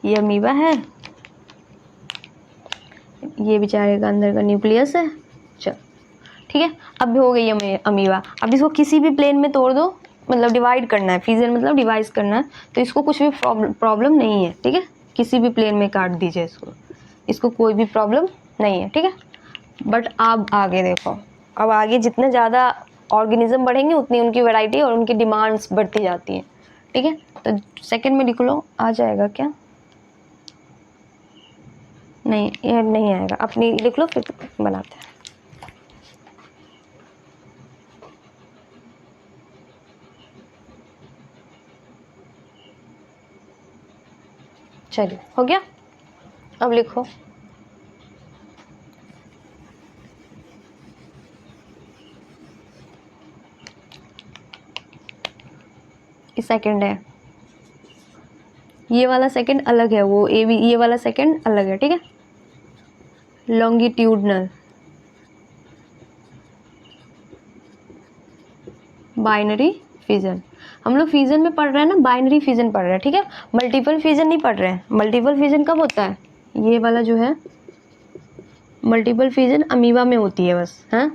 ये अमीबा है, ये बेचारे का अंदर का न्यूक्लियस है, चलो ठीक है। अब हो गई है अमीबा, अब इसको किसी भी प्लेन में तोड़ दो, मतलब डिवाइड करना है, फ्यूजन मतलब डिवाइड करना है, तो इसको कुछ भी प्रॉब्लम नहीं है, ठीक है। किसी भी प्लेन में काट दीजिए इसको कोई भी प्रॉब्लम नहीं है, ठीक है। बट अब आगे देखो, अब आगे जितने ज़्यादा ऑर्गेनिज्म बढ़ेंगे उतनी उनकी वैरायटी और उनकी डिमांड्स बढ़ती जाती हैं, ठीक है। तो सेकंड में लिख लो, आ जाएगा क्या, नहीं ये नहीं आएगा, अपनी लिख लो फिर बनाते हैं। चलिए हो गया, अब लिखो सेकंड है, ये वाला सेकंड अलग है, वो ए बी, ये वाला सेकंड अलग है, ठीक है। लॉन्गिट्यूडनल बाइनरी फिजन, हम लोग फिजन में पढ़ रहे हैं ना, बाइनरी फिजन पढ़ रहे हैं, ठीक है। मल्टीपल फिजन नहीं पढ़ रहे हैं। मल्टीपल फिजन कब होता है, ये वाला जो है मल्टीपल फिजन अमीबा में होती है बस। हाँ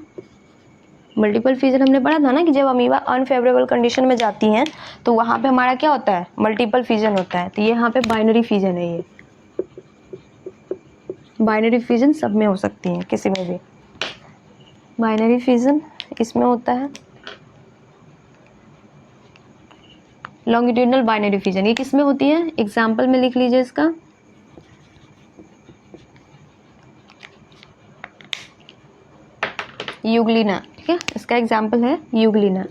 मल्टीपल फिजन हमने पढ़ा था ना कि जब अमीबा अनफेवरेबल कंडीशन में जाती हैं तो वहाँ पे हमारा क्या होता है, मल्टीपल फिजन होता है। तो ये यहाँ पे बाइनरी फिजन है, ये बाइनरी फिजन सब में हो सकती है, किसी में भी बाइनरी फिजन इसमें होता है। लॉन्गिट्यूडनल बाइनरी फिजन ये किस में होती है, एग्जाम्पल में लिख लीजिए इसका, यूग्लिना, ठीक है, इसका एग्जाम्पल है यूग्लिना।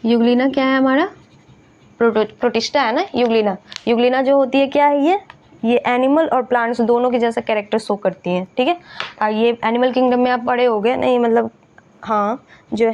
यूग्लिना क्या है हमारा, प्रोटिस्टा है ना यूग्लिना। यूग्लिना जो होती है क्या है, ये एनिमल और प्लांट्स दोनों के जैसा कैरेक्टर शो करती हैं, ठीक है। ये एनिमल किंगडम में आप पढ़े होगे नहीं, मतलब हाँ, जो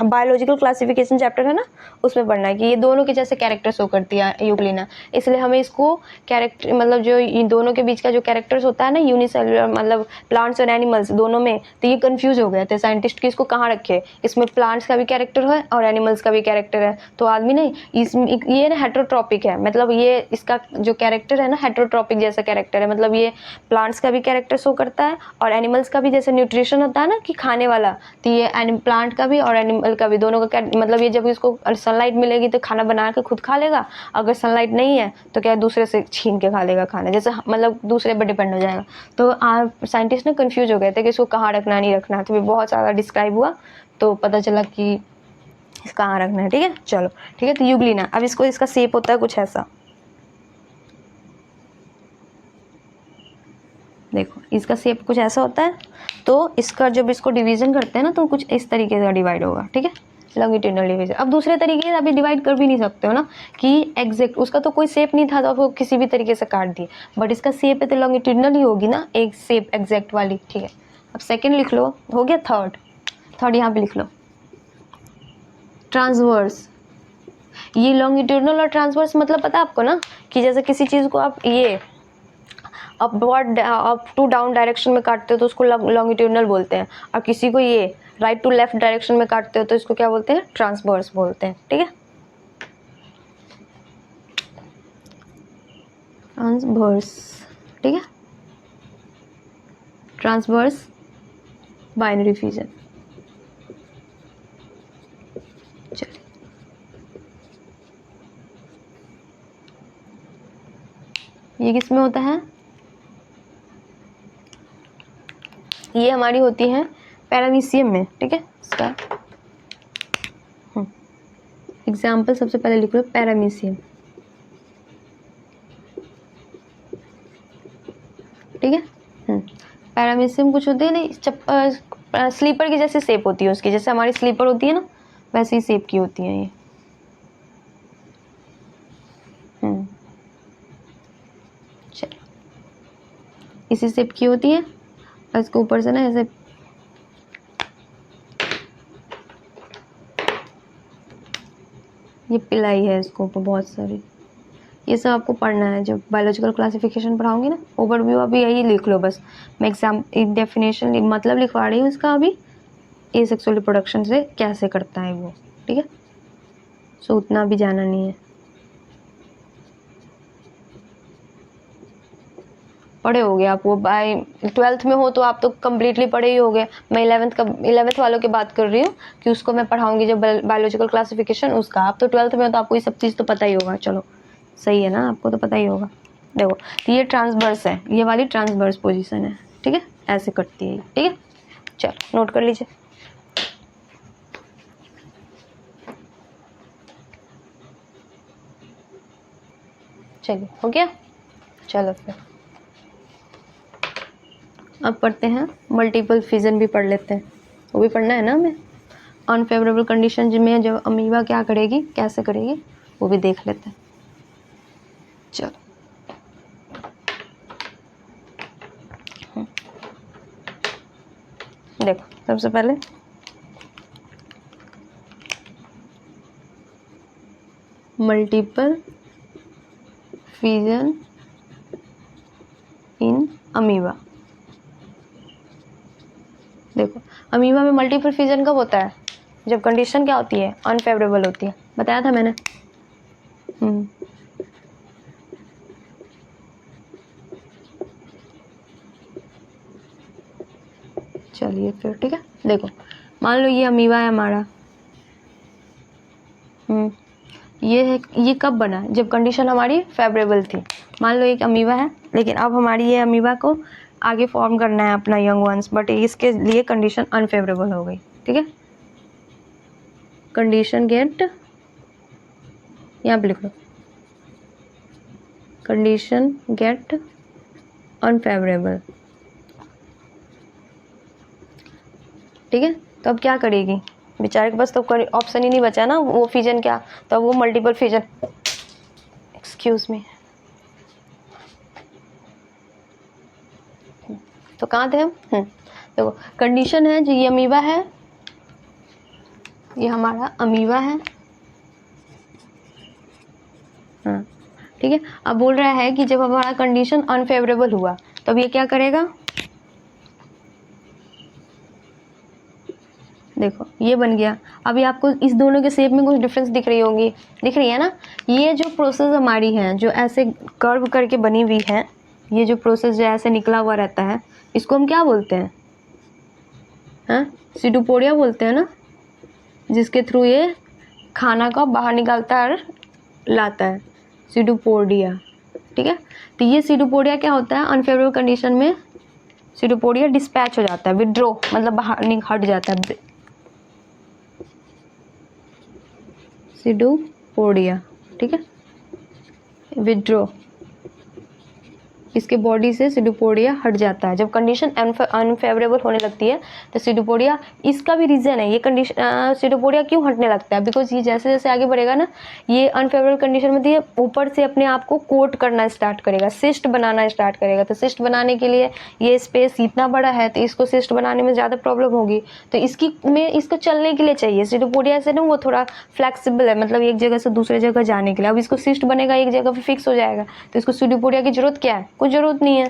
बायोलॉजिकल क्लासिफिकेशन चैप्टर है ना, उसमें पढ़ना है कि ये दोनों के जैसे कैरेक्टर शो करती है यूग्लिना। इसलिए हमें इसको कैरेक्टर, मतलब जो इन दोनों के बीच का जो कैरेक्टर्स होता है ना, यूनिसेलुलर मतलब प्लांट्स और एनिमल्स दोनों में, तो ये कंफ्यूज हो गए थे साइंटिस्ट कि इसको कहाँ रखे, इसमें प्लांट्स का भी कैरेक्टर है और एनिमल्स का भी कैरेक्टर है, तो आदमी नहीं, इसमें ये ना हेटेरोट्रॉपिक है, मतलब ये इसका जो कैरेक्टर है ना हेटेरोट्रॉपिक जैसा कैरेक्टर है, मतलब ये प्लांट्स का भी कैरेक्टर शो करता है और एनिमल्स का भी, जैसे न्यूट्रिशन होता है ना कि खाने वाला, तो ये प्लांट का भी और एनिमल का भी, दोनों का क्या मतलब, ये जब इसको सनलाइट मिलेगी तो खाना बना के खुद खा लेगा, अगर सनलाइट नहीं है तो क्या दूसरे से छीन के खा लेगा खाना, जैसे मतलब दूसरे पर डिपेंड हो जाएगा। तो साइंटिस्ट ने कंफ्यूज हो गए थे कि इसको कहाँ रखना नहीं रखना, तो बहुत ज़्यादा डिस्क्राइब हुआ तो पता चला कि कहाँ रखना है, ठीक है। चलो ठीक है, तो यूग्लिना, अब इसको इसका शेप होता है कुछ ऐसा, देखो इसका शेप कुछ ऐसा होता है, तो इसका जब इसको डिवीजन करते हैं ना तो कुछ इस तरीके का डिवाइड होगा, ठीक है, लॉन्गिट्यूडनल डिवीजन। अब दूसरे तरीके से अभी डिवाइड कर भी नहीं सकते हो ना कि एग्जैक्ट, उसका तो कोई शेप नहीं था तो आपको किसी भी तरीके से काट दिए, बट इसका शेप है तो लॉन्गिट्यूडनल ही होगी ना, एक शेप एग्जैक्ट वाली, ठीक है। अब सेकेंड लिख लो, हो गया। थर्ड यहाँ पे लिख लो, ट्रांसवर्स। ये लॉन्गिट्यूडनल और ट्रांसवर्स मतलब पता है आपको ना, कि जैसे किसी चीज़ को आप ये upward up to down direction में काटते हो तो उसको लॉन्गिट्यूडनल बोलते हैं, और किसी को ये राइट टू लेफ्ट डायरेक्शन में काटते हो तो इसको क्या बोलते हैं, ट्रांसवर्स बोलते हैं, ठीक है। ट्रांसवर्स, ठीक है, ट्रांसवर्स बाइनरी फ्यूजन। चलिए ये किस में होता है, ये हमारी होती है पैरामीशियम में, ठीक है। इसका एग्जाम्पल सबसे पहले लिख लो, पैरामीशियम, ठीक है। पैरामीशियम कुछ होते हैं नहीं, स्लीपर की जैसी शेप होती है उसकी, जैसे हमारी स्लीपर होती है ना वैसी शेप की होती है ये। चलो इसी शेप की होती है, और इसके ऊपर से ना ऐसे ये पिलाई है इसको ऊपर बहुत सारी, ये सब आपको पढ़ना है जब बायोलॉजिकल क्लासिफिकेशन पढ़ाऊंगी ना, ओवरव्यू अभी यही लिख लो बस, मैं एक डेफिनेशन मतलब लिखवा रही हूँ इसका अभी, एसेक्सुअल रिप्रोडक्शन से कैसे करता है वो, ठीक है। सो उतना भी जाना नहीं है, पढ़े हो गए आप वो, बाय 12th में हो तो आप तो कम्प्लीटली पढ़े ही हो गए। मैं 11th वालों की बात कर रही हूँ कि उसको मैं पढ़ाऊंगी जब बायोलॉजिकल क्लासिफिकेशन उसका, आप तो 12th में हो तो आपको ये सब चीज़ तो पता ही होगा। चलो सही है ना, आपको तो पता ही होगा। देखो तो ये ट्रांसवर्स है, ये वाली ट्रांसवर्स पोजीशन है, ठीक है, ऐसे कटती है, ठीक है। चलो नोट कर लीजिए। चलिए हो गया, चलो फिर अब पढ़ते हैं मल्टीपल फिजन भी पढ़ लेते हैं, वो भी पढ़ना है ना हमें। अनफेवरेबल कंडीशन में जब अमीबा क्या करेगी, कैसे करेगी, वो भी देख लेते हैं। चलो देखो सबसे पहले मल्टीपल फिजन इन अमीबा। देखो अमीबा में मल्टीपल फिजन कब होता है, जब कंडीशन क्या होती है, अनफेवरेबल होती है, बताया था मैंने। चलिए फिर ठीक है, देखो मान लो ये अमीबा है हमारा, ये है, ये कब बना, जब कंडीशन हमारी फेवरेबल थी। मान लो एक अमीबा है, लेकिन अब हमारी ये अमीबा को आगे फॉर्म करना है अपना यंग वंस, बट इसके लिए कंडीशन अनफेवरेबल हो गई, ठीक है। कंडीशन गेट, यहाँ पे लिख लो, कंडीशन गेट अनफेवरेबल। ठीक है। तो अब क्या करेगी बेचारे के पास तो ऑप्शन ही नहीं बचा ना, वो फिजन क्या, तो वो मल्टीपल फिजन, एक्सक्यूज मी। तो कहाँ थे हम? देखो कंडीशन है जो ये अमीबा है, ये हमारा अमीबा है। हाँ ठीक है। अब बोल रहा है कि जब हमारा कंडीशन अनफेवरेबल हुआ तब ये क्या करेगा, देखो ये बन गया। अभी आपको इस दोनों के शेप में कुछ डिफरेंस दिख रही होंगी, दिख रही है ना। ये जो प्रोसेस हमारी है जो ऐसे कर्व करके बनी हुई है, ये जो प्रोसेस जो ऐसे निकला हुआ रहता है, इसको हम क्या बोलते हैं? हाँ सीडोपोडिया बोलते हैं ना, जिसके थ्रू ये खाना का बाहर निकालता है और लाता है, सीडोपोडिया। ठीक है। तो ये सीडोपोडिया क्या होता है, अनफेवरेबल कंडीशन में सीडोपोडिया डिस्पैच हो जाता है, विड्रॉ मतलब बाहर हट जाता है, सीडोपोडिया। ठीक है, विड्रॉ, इसके बॉडी से सीडोपोडिया हट जाता है। जब कंडीशन अनफेवरेबल होने लगती है तो सीडोपोडिया, इसका भी रीज़न है ये कंडीशन, सीडोपोडिया क्यों हटने लगता है, बिकॉज ये जैसे जैसे आगे बढ़ेगा ना, ये अनफेवरेबल कंडीशन में ये ऊपर से अपने आप को कोट करना स्टार्ट करेगा, सिस्ट बनाना स्टार्ट करेगा। तो सिस्ट बनाने के लिए ये स्पेस इतना बड़ा है तो इसको सिस्ट बनाने में ज़्यादा प्रॉब्लम होगी, तो इसको चलने के लिए चाहिए। सीडोपोडिया से ना वो थोड़ा फ्लेक्सिबल है, मतलब एक जगह से दूसरे जगह जाने के लिए। अब इसको सिस्ट बनेगा, एक जगह पे फिक्स हो जाएगा, तो इसको सीडोपोडिया की जरूरत क्या है? कुछ जरूरत नहीं है,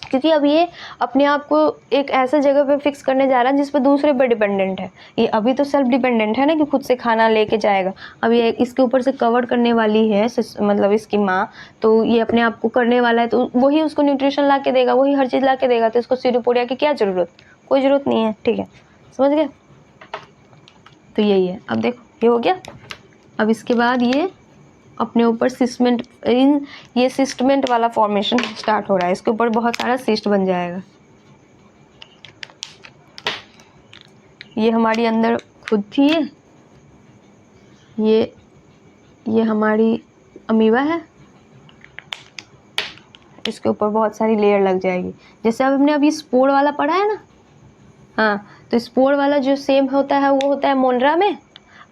क्योंकि अब ये अपने आप को एक ऐसे जगह पे फिक्स करने जा रहा है जिस पे दूसरे पे डिपेंडेंट है। ये अभी तो सेल्फ डिपेंडेंट है ना कि खुद से खाना लेके जाएगा, अब ये इसके ऊपर से कवर करने वाली है मतलब इसकी माँ, तो ये अपने आप को करने वाला है, तो वही उसको न्यूट्रिशन ला के देगा, वही हर चीज़ ला के देगा, तो इसको सीडोपोडिया की क्या ज़रूरत? कोई ज़रूरत नहीं है। ठीक है, समझ गए? तो यही है। अब देखो ये हो गया। अब इसके बाद ये अपने ऊपर सिस्टमेंट, ये सिस्टमेंट वाला फॉर्मेशन स्टार्ट हो रहा है, इसके ऊपर बहुत सारा सिस्ट बन जाएगा। ये हमारी अंदर खुद थी, ये हमारी अमीबा है, इसके ऊपर बहुत सारी लेयर लग जाएगी। जैसे अब हमने अभी स्पोर वाला पढ़ा है ना, हाँ, तो स्पोर वाला जो सेम होता है वो होता है मोनरा में,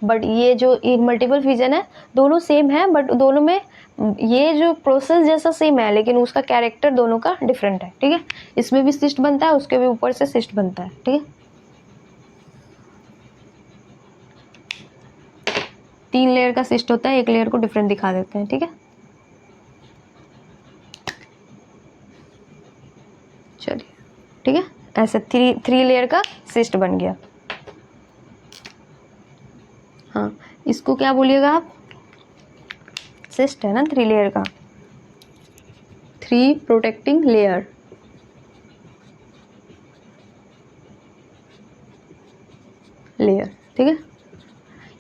बट ये जो मल्टीपल फिजन है दोनों सेम है, बट दोनों में ये जो प्रोसेस जैसा सेम है लेकिन उसका कैरेक्टर दोनों का डिफरेंट है। ठीक है, इसमें भी सिस्ट बनता है, उसके भी ऊपर से सिस्ट बनता है। ठीक है, 3 लेयर का सिस्ट होता है, एक लेयर को डिफरेंट दिखा देते हैं। ठीक है, चलिए ठीक है, ऐसे थ्री लेयर का सिस्ट बन गया। हाँ, इसको क्या बोलिएगा आप? सिस्ट है ना 3 लेयर का, 3 प्रोटेक्टिंग लेयर। ठीक है,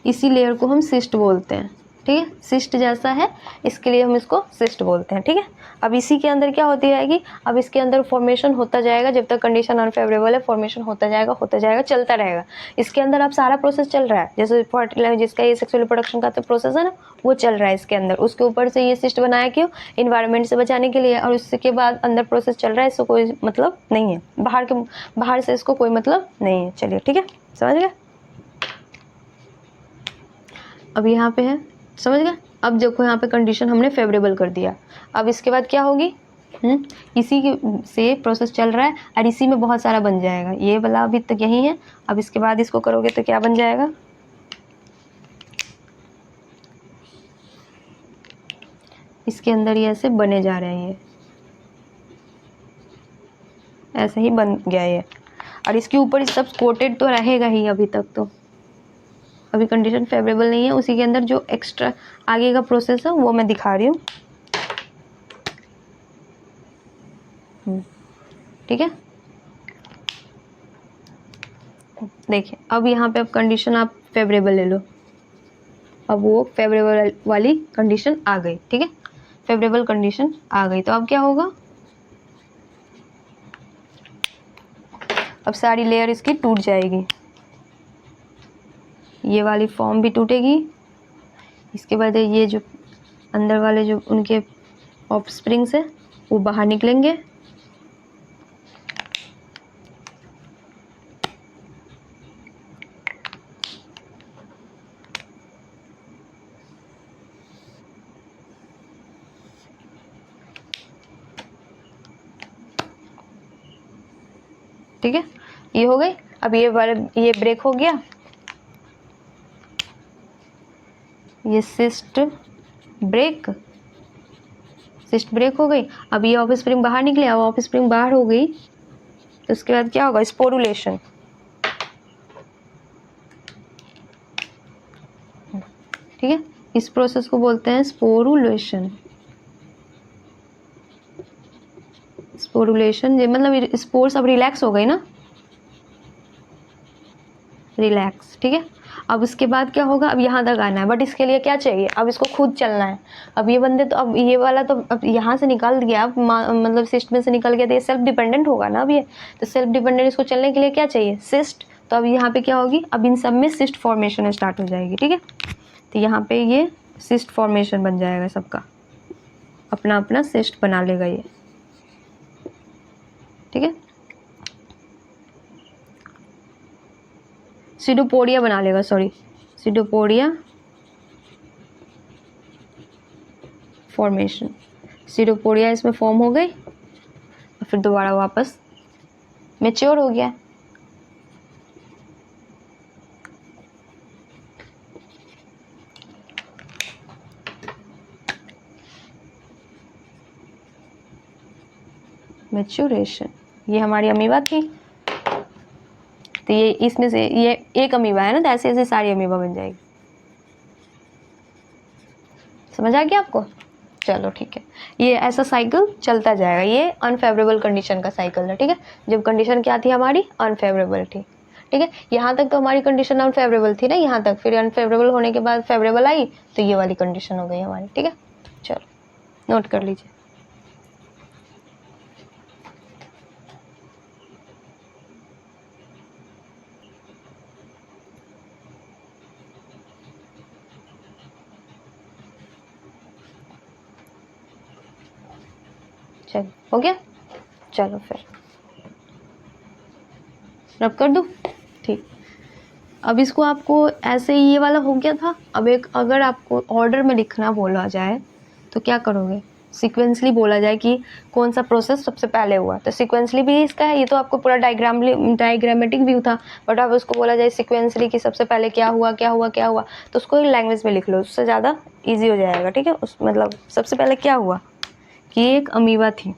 इसी लेयर को हम सिस्ट बोलते हैं। ठीक है, सिस्ट जैसा है इसके लिए हम इसको सिस्ट बोलते हैं। ठीक है, अब इसी के अंदर क्या होती रहेगी, अब इसके अंदर फॉर्मेशन होता जाएगा, जब तक कंडीशन अनफेवरेबल है फॉर्मेशन होता जाएगा, चलता रहेगा। इसके अंदर अब सारा प्रोसेस चल रहा है, जैसे फर्टिलाइजर जिसका ये सेक्सुअल रिप्रोडक्शन का तो प्रोसेस है ना, वो चल रहा है इसके अंदर। उसके ऊपर से ये सिस्ट बनाया क्यों? इन्वायरमेंट से बचाने के लिए, और उसके बाद अंदर प्रोसेस चल रहा है, इसको कोई मतलब नहीं है, बाहर से इसको कोई मतलब नहीं है। चलिए ठीक है, समझ गए? अब यहाँ पे है, समझ गए? अब देखो यहाँ पे कंडीशन हमने फेवरेबल कर दिया, अब इसके बाद क्या होगी? इसी से प्रोसेस चल रहा है और इसी में बहुत सारा बन जाएगा। ये वाला अभी तक यही है, अब इसके बाद इसको करोगे तो क्या बन जाएगा? इसके अंदर ये ऐसे बने जा रहे हैं, ये ऐसे ही बन गया ये, और इसके ऊपर सब कोटेड तो रहेगा ही। अभी तक तो अभी कंडीशन फेवरेबल नहीं है, उसी के अंदर जो एक्स्ट्रा आगे का प्रोसेस है वो मैं दिखा रही हूँ। ठीक है, देखिए अब यहाँ पे अब कंडीशन आप फेवरेबल ले लो, अब वो फेवरेबल वाली कंडीशन आ गई। ठीक है, फेवरेबल कंडीशन आ गई, तो अब क्या होगा? अब सारी लेयर इसकी टूट जाएगी, ये वाली फॉर्म भी टूटेगी, इसके बाद ये जो अंदर वाले जो उनके ऑफस्प्रिंग्स है वो बाहर निकलेंगे, ठीक है, ये हो गई। अब ये ब्रेक हो गया, ये सिस्ट ब्रेक हो गई। अब ये ऑफ स्प्रिंग बाहर निकले, अब ऑफ स्प्रिंग बाहर हो गई तो उसके बाद क्या होगा, स्पोरुलेशन। ठीक है, इस प्रोसेस को बोलते हैं स्पोरुलेशन। स्पोरुलेशन ये मतलब स्पोर्स अब रिलैक्स हो गई ना, रिलैक्स। ठीक है, अब इसके बाद क्या होगा, अब यहाँ तक आना है, बट इसके लिए क्या चाहिए, अब इसको खुद चलना है। अब ये बंदे तो अब ये वाला तो अब यहाँ से निकल गया, अब मतलब सिस्ट में से निकल गया तो ये सेल्फ डिपेंडेंट होगा ना अब ये, तो सेल्फ डिपेंडेंट इसको चलने के लिए क्या चाहिए, सिस्ट। तो अब यहाँ पे क्या होगी, अब इन सब में सिस्ट फॉर्मेशन स्टार्ट हो जाएगी। ठीक है, तो यहाँ पे ये सिस्ट फॉर्मेशन बन जाएगा, सबका अपना अपना सिस्ट बना लेगा ये। ठीक है, सीडोपोडिया बना लेगा, सॉरी सीडोपोडिया फॉर्मेशन। सीडोपोडिया इसमें फॉर्म हो गई और फिर दोबारा वापस मैच्योर हो गया। मैच्योरेशन, ये हमारी अमीबा थी, तो ये इसमें से ये एक अमीबा है ना, तो ऐसे ऐसे सारी अमीबा बन जाएगी। समझ आ गया आपको? चलो ठीक है, ये ऐसा साइकिल चलता जाएगा, ये अनफेवरेबल कंडीशन का साइकिल है। ठीक है, जब कंडीशन क्या थी हमारी, अनफेवरेबल थी। ठीक है, यहाँ तक तो हमारी कंडीशन अनफेवरेबल थी ना, यहाँ तक, फिर अनफेवरेबल होने के बाद फेवरेबल आई तो ये वाली कंडीशन हो गई हमारी। ठीक है, चलो नोट कर लीजिए। चलो हो गया, चलो फिर रब कर दूँ। ठीक, अब इसको आपको ऐसे ही ये वाला हो गया था। अब एक अगर आपको ऑर्डर में लिखना बोला जाए तो क्या करोगे, सीक्वेंसली बोला जाए कि कौन सा प्रोसेस सबसे पहले हुआ, तो सीक्वेंसली भी इसका है, ये तो आपको पूरा डायग्रामेटिक व्यू था, बट अब उसको बोला जाए सीक्वेंसली कि सबसे पहले क्या हुआ क्या हुआ क्या हुआ, तो उसको लैंग्वेज में लिख लो, उससे ज़्यादा ईजी हो जाएगा। ठीक है, उस मतलब सबसे पहले क्या हुआ कि एक अमीबा थी,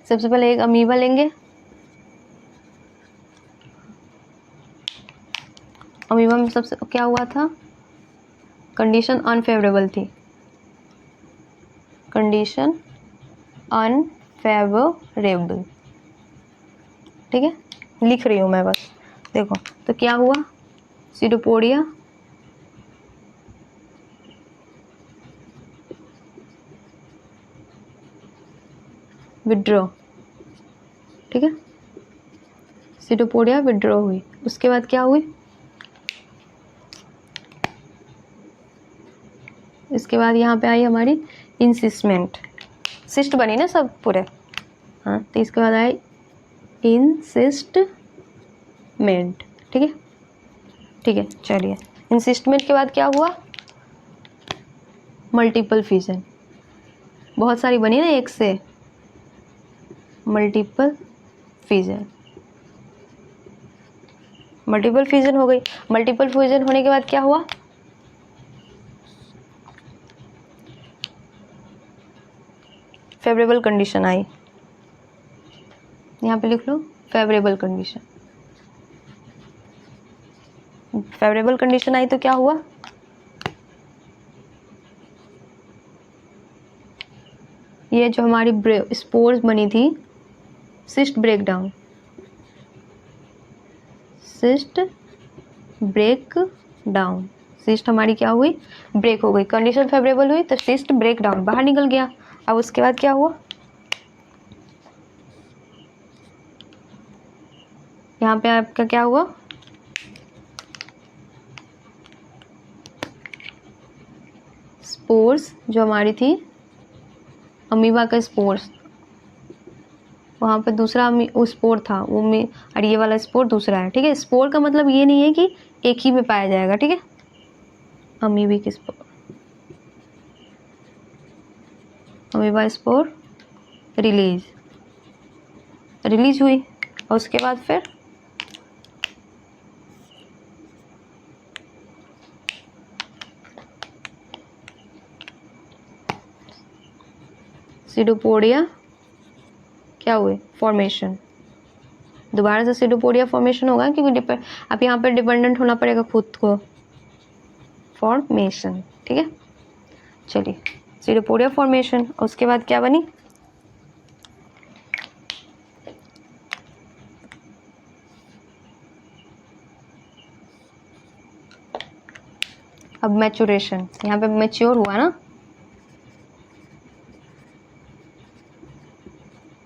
सबसे पहले एक अमीबा लेंगे, अमीबा में सबसे क्या हुआ था, कंडीशन अनफेवरेबल थी, कंडीशन अनफेवरेबल। ठीक है, लिख रही हूँ मैं बस, देखो तो क्या हुआ, सीडोपोडिया विड्रॉ। ठीक है, सीडोपोडिया विड्रॉ हुई, उसके बाद क्या हुई, इसके बाद यहाँ पे आई हमारी इंसिस्टमेंट, सिस्ट बनी ना सब पूरे, हाँ, तो इसके बाद आई इंसिस्टमेंट। ठीक है, ठीक है, चलिए इंसिस्टमेंट के बाद क्या हुआ, मल्टीपल फिजन, बहुत सारी बनी ना एक से, मल्टीपल फिजन, मल्टीपल फ्यूजन हो गई। मल्टीपल फ्यूजन होने के बाद क्या हुआ, फेवरेबल कंडीशन आई, यहाँ पे लिख लो फेवरेबल कंडीशन। फेवरेबल कंडीशन आई तो क्या हुआ, ये जो हमारी स्पोर्स बनी थी, cyst break down, cyst break down, cyst हमारी क्या हुई, ब्रेक हो गई, कंडीशन फेवरेबल हुई तो सिस्ट ब्रेक डाउन बाहर निकल गया। अब उसके बाद क्या हुआ, यहाँ पे आपका क्या हुआ, स्पोर्स जो हमारी थी अमीबा का स्पोर्स, वहाँ पे दूसरा स्पोर था वो में, और ये वाला स्पोर दूसरा है। ठीक है, स्पोर का मतलब ये नहीं है कि एक ही में पाया जाएगा। ठीक है, अमीबी के स्पोर, अमीबा स्पोर रिलीज हुई और उसके बाद फिर सीडोपोडिया क्या हुए, फॉर्मेशन। दोबारा से सीडोपोडिया फॉर्मेशन होगा क्योंकि अब यहाँ पर डिपेंडेंट होना पड़ेगा खुद को, फॉर्मेशन। ठीक है, चलिए सीडोपोडिया फॉर्मेशन, उसके बाद क्या बनी, अब मैचुरेशन, यहाँ पे मैच्योर हुआ ना,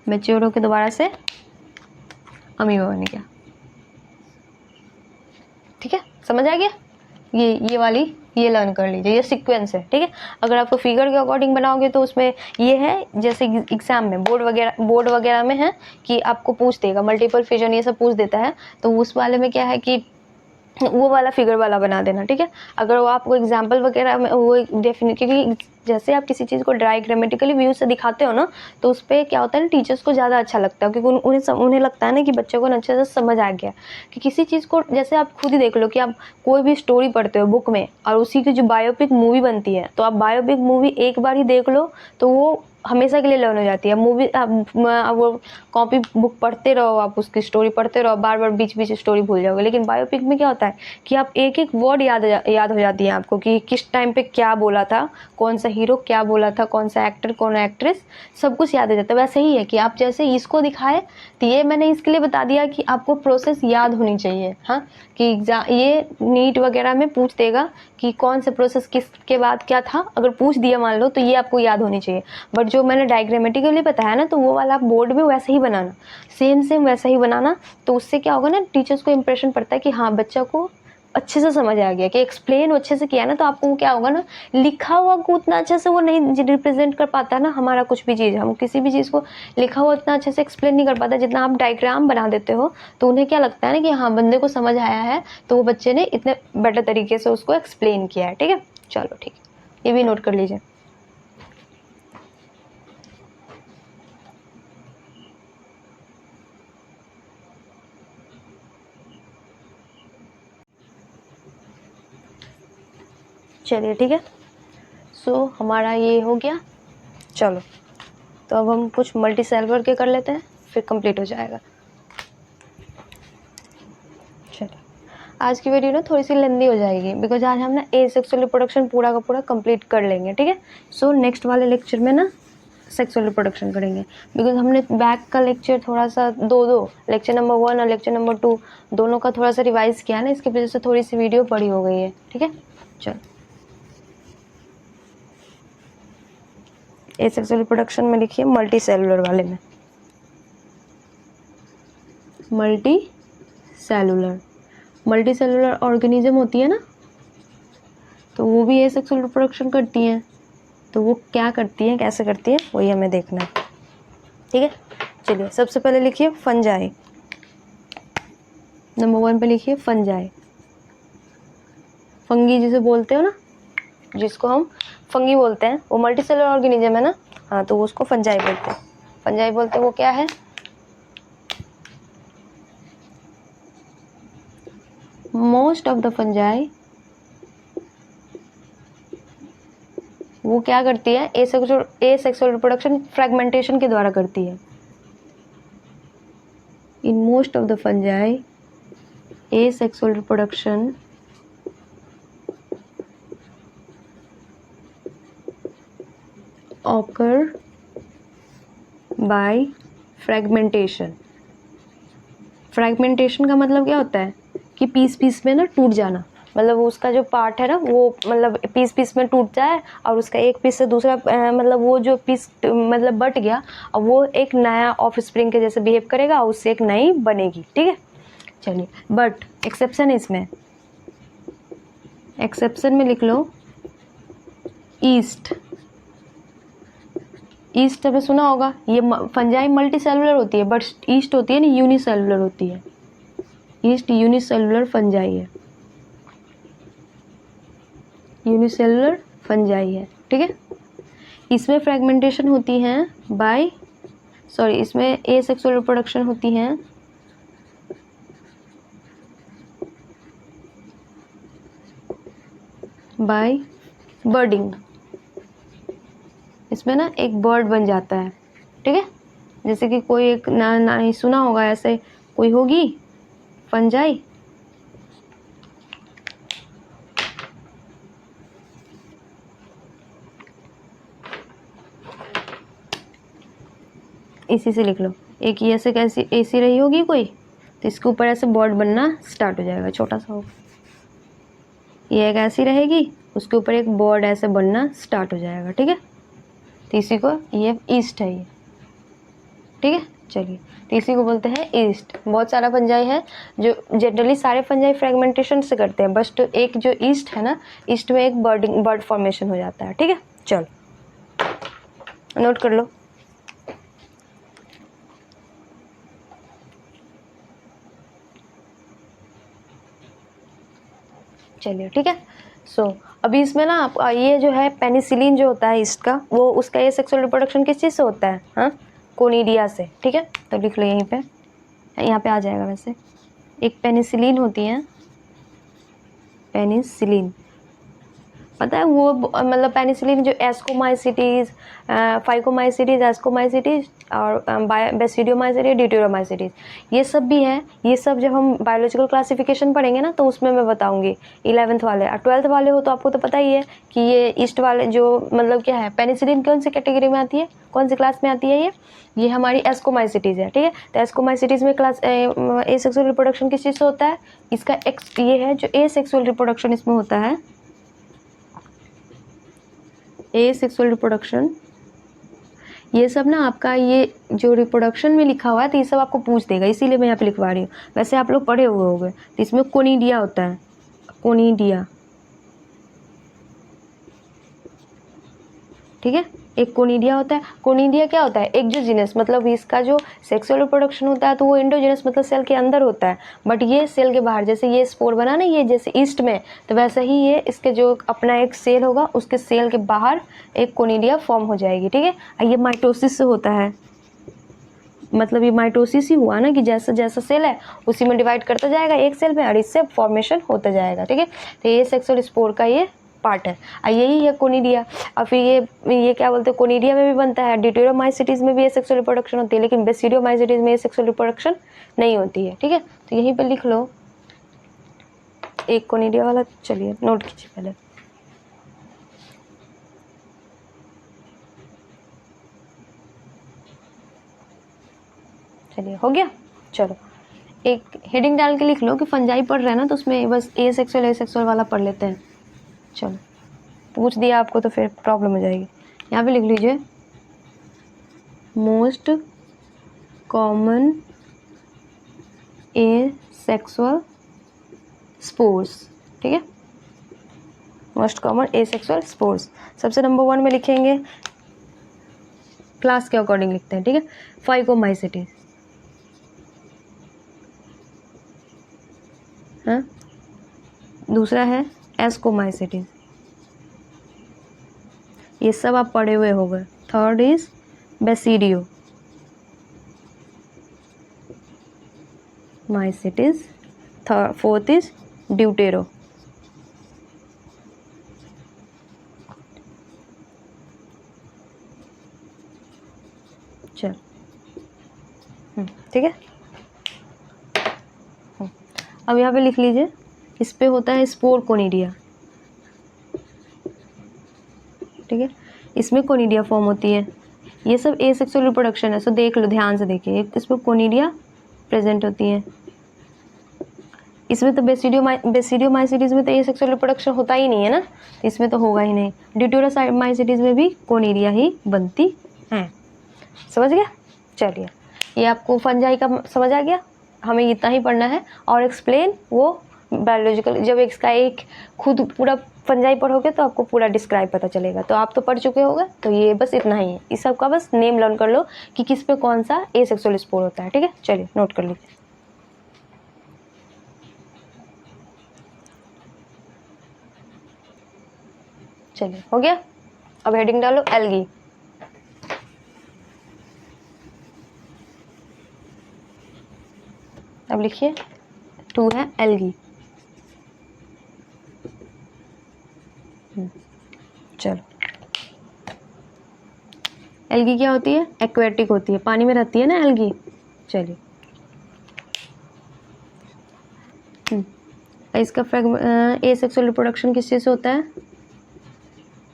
मैच्योर होकर दोबारा से अमीबा बन गया। ठीक है, समझ आ गया, ये वाली ये लर्न कर लीजिए, ये सीक्वेंस है। ठीक है, अगर आपको फिगर के अकॉर्डिंग बनाओगे तो उसमें ये है, जैसे एग्जाम में बोर्ड वगैरह में है कि आपको पूछ देगा मल्टीपल फिजन, ये सब पूछ देता है, तो उस वाले में क्या है कि वो वाला फिगर वाला बना देना। ठीक है, अगर वो आपको एग्जाम्पल वगैरह में वो डेफिनेट, क्योंकि जैसे आप किसी चीज़ को डायग्रामेटिकली व्यू से दिखाते हो ना, तो उस पर क्या होता है ना, टीचर्स को ज़्यादा अच्छा लगता है, क्योंकि उन्हें लगता है ना कि बच्चों को अच्छे से समझ आ गया। कि किसी चीज़ को, जैसे आप खुद ही देख लो कि आप कोई भी स्टोरी पढ़ते हो बुक में और उसी की जो बायोपिक मूवी बनती है, तो आप बायोपिक मूवी एक बार ही देख लो तो वो हमेशा के लिए लर्न हो जाती है। मूवी आप वो कॉपी बुक पढ़ते रहो, आप उसकी स्टोरी पढ़ते रहो, बार बार बीच बीच स्टोरी भूल जाओगे। लेकिन बायोपिक में क्या होता है कि आप एक एक वर्ड याद हो जाती है आपको कि किस टाइम पे क्या बोला था, कौन सा हीरो क्या बोला था, कौन सा एक्टर कौन एक्ट्रेस, सब कुछ याद हो जाता है। वैसे ही है कि आप जैसे इसको दिखाए, तो ये मैंने इसके लिए बता दिया कि आपको प्रोसेस याद होनी चाहिए। हाँ, कि ये नीट वगैरह में पूछ देगा कि कौन सा प्रोसेस किसके बाद क्या था, अगर पूछ दिया मान लो, तो ये आपको याद होनी चाहिए। बट जो मैंने डायग्रामेटिकली बताया ना, तो वो वाला आप बोर्ड में वैसे ही बनाना, सेम वैसा ही बनाना। तो उससे क्या होगा ना, टीचर्स को इंप्रेशन पड़ता है कि हाँ बच्चा को अच्छे से समझ आ गया, कि एक्सप्लेन अच्छे से किया ना। तो आपको क्या होगा ना, लिखा हुआ को उतना अच्छे से वो नहीं रिप्रेजेंट कर पाता ना, हमारा कुछ भी चीज़, हम किसी भी चीज़ को लिखा हुआ उतना अच्छे से एक्सप्लेन नहीं कर पाता जितना आप डायग्राम बना देते हो। तो उन्हें क्या लगता है ना कि हाँ बंदे को समझ आया है, तो वो बच्चे ने इतने बेटर तरीके से उसको एक्सप्लेन किया है। ठीक है, चलो ठीक है, ये भी नोट कर लीजिए। चलिए ठीक है, सो हमारा ये हो गया। चलो तो अब हम कुछ मल्टी सेलुलर के कर लेते हैं, फिर कंप्लीट हो जाएगा। चलिए, आज की वीडियो ना थोड़ी सी लेंदी हो जाएगी, बिकॉज आज हम ना एसेक्सुअल रिप्रोडक्शन पूरा का पूरा कंप्लीट कर लेंगे। ठीक है, सो नेक्स्ट वाले लेक्चर में ना सेक्सुअल रिप्रोडक्शन करेंगे, बिकॉज हमने बैक का लेक्चर थोड़ा सा दो लेक्चर नंबर 1 और लेक्चर नंबर 2 दोनों का थोड़ा सा रिवाइज किया ना, इसकी वजह से थोड़ी सी वीडियो बड़ी हो गई है। ठीक है, चलो एसेक्सुअल रिप्रोडक्शन में लिखिए मल्टी सेलुलर वाले में, मल्टी सेलुलर ऑर्गेनिज्म होती है ना, तो वो भी एसेक्सुअल रिप्रोडक्शन करती हैं। तो वो क्या करती हैं, कैसे करती हैं, वही हमें देखना है। ठीक है, चलिए सबसे पहले लिखिए फंजाई, नंबर 1 पे लिखिए फंजाई। फंगी जिसे बोलते हो ना, जिसको हम फंगी बोलते हैं, वो मल्टी सेलुलर ऑर्गेनिज्म है ना। हाँ, तो उसको फंजाई बोलते हैं। फंजाई बोलते हैं, वो क्या है, मोस्ट ऑफ द फंजाई वो क्या करती है, एसेक्सुअल रिप्रोडक्शन फ्रेगमेंटेशन के द्वारा करती है। In most of the fungi asexual reproduction occur by fragmentation। Fragmentation का मतलब क्या होता है कि पीस में ना टूट जाना, मतलब उसका जो पार्ट है ना वो मतलब पीस में टूट जाए और उसका एक पीस से दूसरा मतलब वो जो पीस मतलब बट गया और वो एक नया ऑफ स्प्रिंग के जैसे बिहेव करेगा और उससे एक नई बनेगी। ठीक है, चलिए बट एक्सेप्शन है इसमें, एक्सेप्शन में लिख लो ईस्ट हमें सुना होगा, ये फंजाई मल्टी सेलुलर होती है, बट ईस्ट होती है ना यूनिसेलुलर होती है। ईस्ट यूनिसेलुलर फंजाई है, यूनिसेलुलर फंजाई है। ठीक है, इसमें फ्रेगमेंटेशन होती हैं बाय इसमें एसेक्सुअल रिप्रोडक्शन होती हैं बाय बर्डिंग। इसमें ना एक बर्ड बन जाता है, ठीक है। जैसे कि कोई एक ना ही सुना होगा, ऐसे कोई होगी फंजाई, इसी से लिख लो। एक ये ऐसे कैसी ऐसी रही होगी कोई, तो इसके ऊपर ऐसे बर्ड बनना स्टार्ट हो जाएगा, छोटा सा होगा। ये एक ऐसी रहेगी, उसके ऊपर एक बर्ड ऐसे बनना स्टार्ट हो जाएगा, ठीक है। तो इसी को ये ईस्ट है, ये ठीक है। चलिए, तो इसी को बोलते हैं ईस्ट। बहुत सारा फंजाई है जो जनरली सारे फंजाई फ्रेगमेंटेशन से करते हैं, बस तो एक जो ईस्ट है ना, ईस्ट में एक बर्ड फॉर्मेशन हो जाता है, ठीक है। चलो नोट कर लो। चलिए ठीक है। अभी इसमें ना आप ये जो है पेनिसिलिन जो होता है ईस्ट का, वो उसका ये सेक्सुअल रिप्रोडक्शन किस चीज़ से होता है? हाँ, कोनिडिया से, ठीक है। तो लिख लो यहीं पे, यहाँ पे आ जाएगा वैसे। एक पेनिसिलिन होती है, पेनिसिलिन, पता है वो मतलब पेनिसिलिन जो एस्कोमाइसिटीज़, फाइकोमाइसिटीज़, एस्कोमाइसिटीज़ और बेसिडियोमाइसिटीज, ड्यूटेरोमाइसिटीज, ये सब भी है। ये सब जब हम बायोलॉजिकल क्लासिफिकेशन पढ़ेंगे ना, तो उसमें मैं बताऊंगी 11th वाले। और 12th वाले हो तो आपको तो पता ही है कि ये ईस्ट वाले जो मतलब क्या है, पेनिसिलिन कौन सी कैटेगरी में आती है, कौन सी क्लास में आती है? ये हमारी एस्कोमाइसिटीज़ है, ठीक है। तो एस्कोमाइसिटीज़ में क्लास ए सेक्सुअल रिप्रोडक्शन किस चीज़ से होता है? इसका ये है जो ए सेक्सुअल रिप्रोडक्शन इसमें होता है, ए सेक्सुअल रिप्रोडक्शन। ये सब ना आपका ये जो रिप्रोडक्शन में लिखा हुआ है, तो ये सब आपको पूछ देगा, इसीलिए मैं यहाँ पे लिखवा रही हूँ। वैसे आप लोग पढ़े हुए होंगे। तो इसमें कोनिडिया होता है, कोनिडिया, ठीक है। एक कोनिडिया होता है। कोनिडिया क्या होता है? एक्सोजीनस, मतलब इसका जो सेक्सुअल रिप्रोडक्शन होता है तो वो एंडोजीनस मतलब सेल के अंदर होता है, बट ये सेल के बाहर। जैसे ये स्पोर बना ना, ये जैसे ईस्ट में, तो वैसा ही ये इसके जो अपना एक सेल होगा, उसके सेल के बाहर एक कोनिडिया फॉर्म हो जाएगी, ठीक है। ये माइटोसिस से होता है, मतलब ये माइटोसिस ही हुआ ना कि जैसा जैसा सेल है उसी में डिवाइड करता जाएगा एक सेल में, और इससे फॉर्मेशन होता जाएगा, ठीक है। तो ये सेक्सुअल स्पोर का ये पार्ट है। यही है कोनिडिया। और फिर ये क्या बोलते हैं, कोनिडिया में भी बनता है, ड्यूटेरोमाइसिटीज में भी ये सेक्सुअल रिप्रोडक्शन होती है, लेकिन बेसिडियोमाइसिटीज में ये सेक्सुअल रिप्रोडक्शन नहीं होती है, ठीक है। तो यहीं पर लिख लो एक कोनिडिया वाला। चलिए नोट कीजिए पहले। चलिए हो गया। चलो एक हेडिंग डाल के लिख लो कि फंजाई पढ़ रहे हैं ना, तो उसमें बस ए सेक्सुअल वाला पढ़ लेते हैं। चलो पूछ दिया आपको तो फिर प्रॉब्लम हो जाएगी। यहाँ पे लिख लीजिए most common A sexual spores, ठीक है। Most common A sexual spores सबसे नंबर 1 में लिखेंगे, क्लास के अकॉर्डिंग लिखते हैं, ठीक है। फाइकोमाइसिटीज, हाँ। दूसरा है एस्कोमाइसिटीज, ये सब आप पढ़े हुए हो गए। Third is basidio mycetes, fourth is deutero, चल ठीक है। अब यहाँ पे लिख लीजिए, इस पे होता है स्पोर कोनिडिया, ठीक है। इसमें कोनिडिया फॉर्म होती है। ये सब ए सेक्सुअल रिप्रोडक्शन है, सो देख लो, ध्यान से देखिए। इसमें कोनिडिया प्रेजेंट होती है। इसमें तो बेसिडियोमाइसिटीज में तो ए सेक्सुअल रिप्रोडक्शन होता ही नहीं है ना, तो इसमें तो होगा ही नहीं। ड्यूटेरोमाइसिटीज में भी कोनिडिया ही बनती है। समझ गया? चलिए, ये आपको फंजाई का समझ आ गया। हमें इतना ही पढ़ना है, और एक्सप्लेन वो बायोलॉजिकल, जब इसका एक खुद पूरा फंजाई पढ़ोगे तो आपको पूरा डिस्क्राइब पता चलेगा। तो आप तो पढ़ चुके होंगे, तो ये बस इतना ही है। इस सब का बस नेम लर्न कर लो कि किस पे कौन सा ए सेक्सुअल स्पोर होता है, ठीक है। चलिए नोट कर लीजिए। चलिए हो गया। अब हेडिंग डालो एल्गी। अब लिखिए 2 है एल्गी। चलो, एल्गी क्या होती है? एक्वेटिक होती है, पानी में रहती है ना एल्गी। चलिए, इसका एसेक्सुअल रिप्रोडक्शन किस चीज़ से होता है?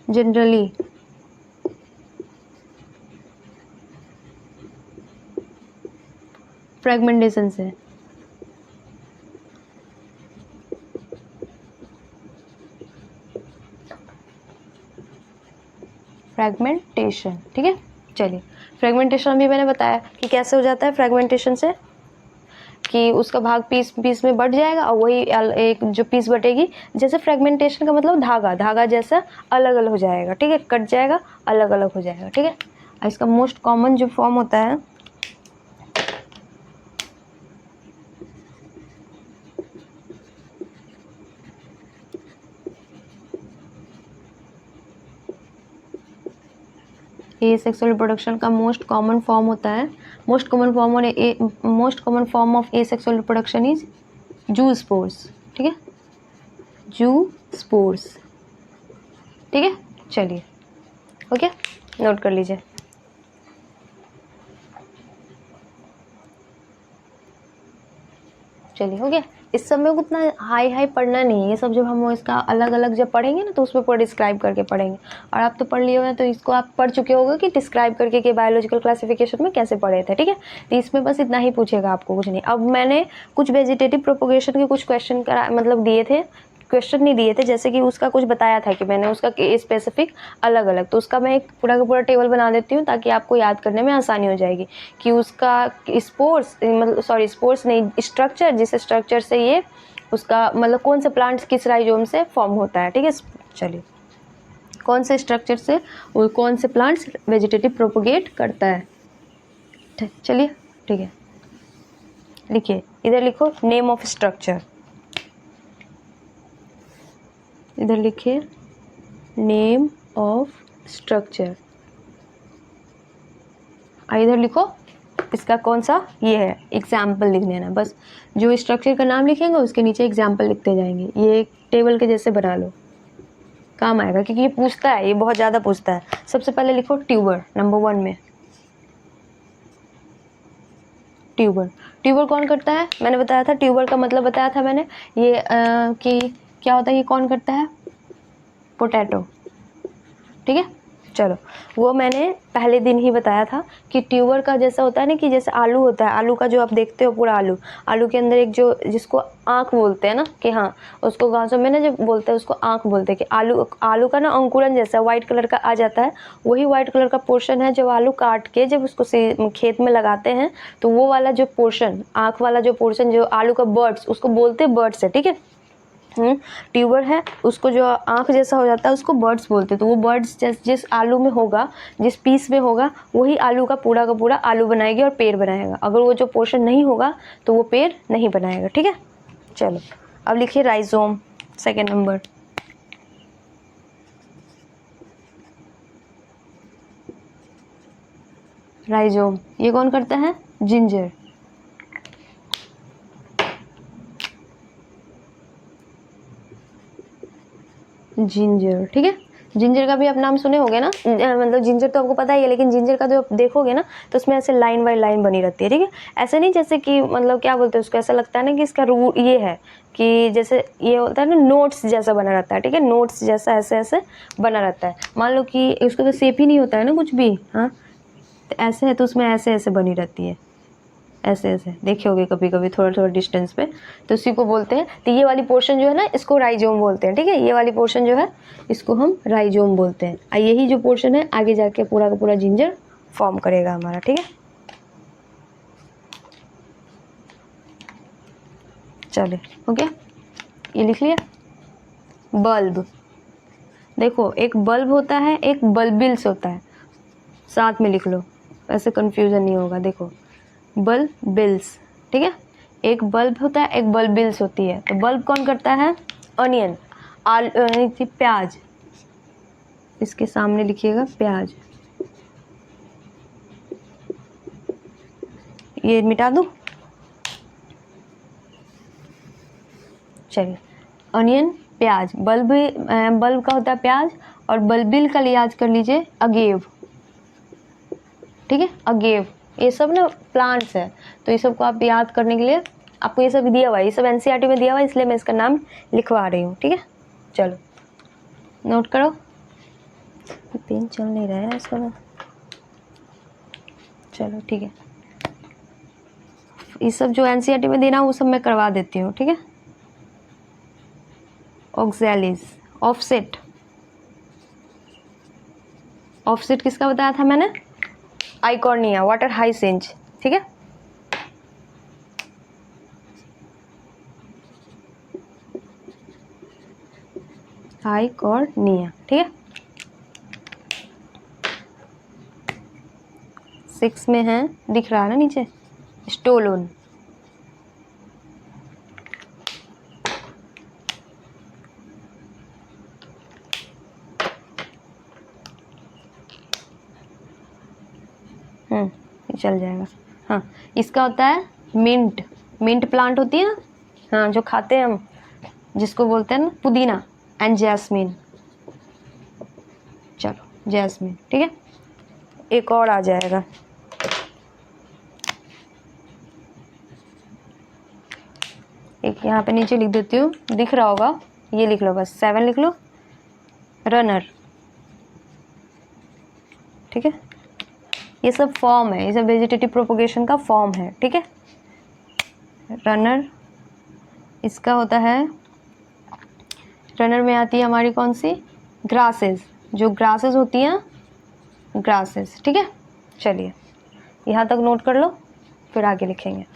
जनरली फ्रेगमेंटेशन से। फ्रेगमेंटेशन, ठीक है। चलिए, फ्रेगमेंटेशन अभी मैंने बताया कि कैसे हो जाता है फ्रेगमेंटेशन से, कि उसका भाग पीस पीस में बट जाएगा और वही एक जो पीस बटेगी, जैसे फ्रेगमेंटेशन का मतलब धागा, धागा जैसा अलग अलग हो जाएगा, ठीक है, कट जाएगा, अलग अलग हो जाएगा, ठीक है। इसका मोस्ट कॉमन जो फॉर्म होता है एसेक्सुअल रिप्रोडक्शन का मोस्ट कॉमन फॉर्म होता है, most common form of asexual reproduction is zoospores, ठीक है, जूस्पोर्स, ठीक है। चलिए, ओके, नोट कर लीजिए। चलिए, हो गया। इस सब में उतना हाई पढ़ना नहीं है, ये सब जब हम इसका अलग अलग जब पढ़ेंगे ना तो उसमें पूरा डिस्क्राइब करके पढ़ेंगे। और आप तो पढ़ लिए हो तो इसको आप पढ़ चुके होगे कि डिस्क्राइब करके कि बायोलॉजिकल क्लासिफिकेशन में कैसे पढ़े थे, ठीक है। तो इसमें बस इतना ही पूछेगा आपको, कुछ नहीं। अब मैंने कुछ वेजिटेटिव प्रोपोगेशन के कुछ क्वेश्चन मतलब दिए थे, क्वेश्चन नहीं दिए थे, जैसे कि उसका कुछ बताया था कि मैंने उसका स्पेसिफिक अलग अलग, तो उसका मैं एक पूरा का पूरा टेबल बना देती हूँ ताकि आपको याद करने में आसानी हो जाएगी कि उसका स्पोर्स, मतलब सॉरी स्पोर्स नहीं, स्ट्रक्चर, जिस स्ट्रक्चर से ये उसका मतलब कौन से प्लांट्स किस राइजोम से फॉर्म होता है, ठीक है। चलिए, कौन से स्ट्रक्चर से और कौन से प्लांट्स वेजिटेटिव प्रोपोगेट करता है, चलिए, ठीक है। लिखिए, इधर लिखो नेम ऑफ स्ट्रक्चर, इधर लिखिए नेम ऑफ स्ट्रक्चर, इधर लिखो इसका कौन सा ये है, एग्जाम्पल लिख देना। बस जो स्ट्रक्चर का नाम लिखेंगे उसके नीचे एग्जाम्पल लिखते जाएंगे। ये एक टेबल के जैसे बना लो, काम आएगा, क्योंकि ये पूछता है, ये बहुत ज़्यादा पूछता है। सबसे पहले लिखो ट्यूबर, नंबर 1 में ट्यूबर। ट्यूबर कौन करता है? मैंने बताया था, ट्यूबर का मतलब बताया था मैंने, ये कि क्या होता है, ये कौन करता है? पोटैटो, ठीक है। चलो, वो मैंने पहले दिन ही बताया था कि ट्यूबर का जैसा होता है ना, कि जैसे आलू होता है, आलू का जो आप देखते हो पूरा आलू, आलू के अंदर एक जो जिसको आँख बोलते हैं ना, कि हाँ उसको गाँव में ना जब बोलते हैं उसको आँख बोलते हैं, कि आलू का ना अंकुरन जैसा वाइट कलर का आ जाता है, वही वाइट कलर का पोर्शन है जब आलू काट के जब उसको खेत में लगाते हैं, तो वो वाला जो पोर्शन, आँख वाला जो पोर्शन, जो आलू का बर्ड्स, उसको बोलते हैं बर्ड्स है, ठीक है। ट्यूबर है, उसको जो आँख जैसा हो जाता है उसको बर्ड्स बोलते हैं। तो वो बर्ड्स जिस आलू में होगा, जिस पीस में होगा, वही आलू का पूरा आलू बनाएगी और पेड़ बनाएगा। अगर वो जो पोर्शन नहीं होगा तो वो पेड़ नहीं बनाएगा, ठीक है। चलो, अब लिखिए राइजोम, सेकेंड नंबर। राइजोम ये कौन करता है? जिंजर। जिंजर, ठीक है। जिंजर का भी आप नाम सुने होंगे ना, मतलब जिंजर तो आपको पता ही है, लेकिन जिंजर का जो आप देखोगे ना तो उसमें ऐसे लाइन बाय लाइन बनी रहती है, ठीक है। ऐसे नहीं जैसे कि मतलब क्या बोलते हैं उसको, ऐसा लगता है ना कि इसका रूट ये है कि जैसे ये होता है ना नोट्स जैसा बना रहता है, ठीक है, नोट्स जैसा ऐसे ऐसे बना रहता है। मान लो कि उसका तो शेप ही नहीं होता है ना कुछ भी, हाँ, तो ऐसे है तो उसमें ऐसे ऐसे बनी रहती है, ऐसे ऐसे देखे होगे कभी कभी थोड़ा थोड़ा डिस्टेंस पे, तो उसी को बोलते हैं। तो ये वाली पोर्शन जो है ना इसको राइजोम बोलते हैं, ठीक है। ये वाली पोर्शन जो है इसको हम राइजोम बोलते हैं, और यही जो पोर्शन है आगे जाके पूरा का पूरा जिंजर फॉर्म करेगा हमारा, ठीक है। चलिए, ओके, ये लिख लिया। बल्ब, देखो एक बल्ब होता है, एक बल्बिल्स होता है, साथ में लिख लो, ऐसे कंफ्यूजन नहीं होगा। देखो बल्बिल्स, ठीक है, एक बल्ब होता है, एक बल्बिल्स होती है। तो बल्ब कौन करता है? अनियन, प्याज, इसके सामने लिखिएगा प्याज, ये मिटा दूँ, चलिए, अनियन प्याज, बल्ब का होता है प्याज, और बल्बिल का याद कर लीजिए अगेव, ठीक है, अगेव। ये सब ना प्लांट्स है, तो ये सब को आप याद करने के लिए आपको ये सब दिया हुआ है, ये सब एनसीईआरटी में दिया हुआ है, इसलिए मैं इसका नाम लिखवा रही हूँ, ठीक है। चलो नोट करो, पेन चल नहीं रहा है इसका, चलो ठीक है, ये सब जो एनसीईआरटी में देना वो सब मैं करवा देती हूँ, ठीक है। ऑक्सैलिस, ऑफसेट, ऑफसेट किसका बताया था मैंने, आइकॉर्निया, वाटर हाइसिंथ, ठीक है। आइकॉर्निया, ठीक है। 6 में है, दिख रहा है ना नीचे, स्टोलोन, ये चल जाएगा। हाँ, इसका होता है मिंट, मिंट प्लांट होती है, हाँ, जो खाते हैं हम, जिसको बोलते हैं ना पुदीना, एंड जैस्मिन। चलो जैस्मिन, ठीक है। एक और आ जाएगा, एक यहाँ पे नीचे लिख देती हूँ, दिख रहा होगा, ये लिख लो बस, 7 लिख लो, रनर, ठीक है। ये सब फॉर्म है, ये सब वेजिटेटिव प्रोपोगेशन का फॉर्म है, ठीक है। रनर, इसका होता है, रनर में आती है हमारी कौन सी, ग्रासेस, जो ग्रासेस होती हैं, ग्रासेस, ठीक है। चलिए यहाँ तक नोट कर लो, फिर आगे लिखेंगे।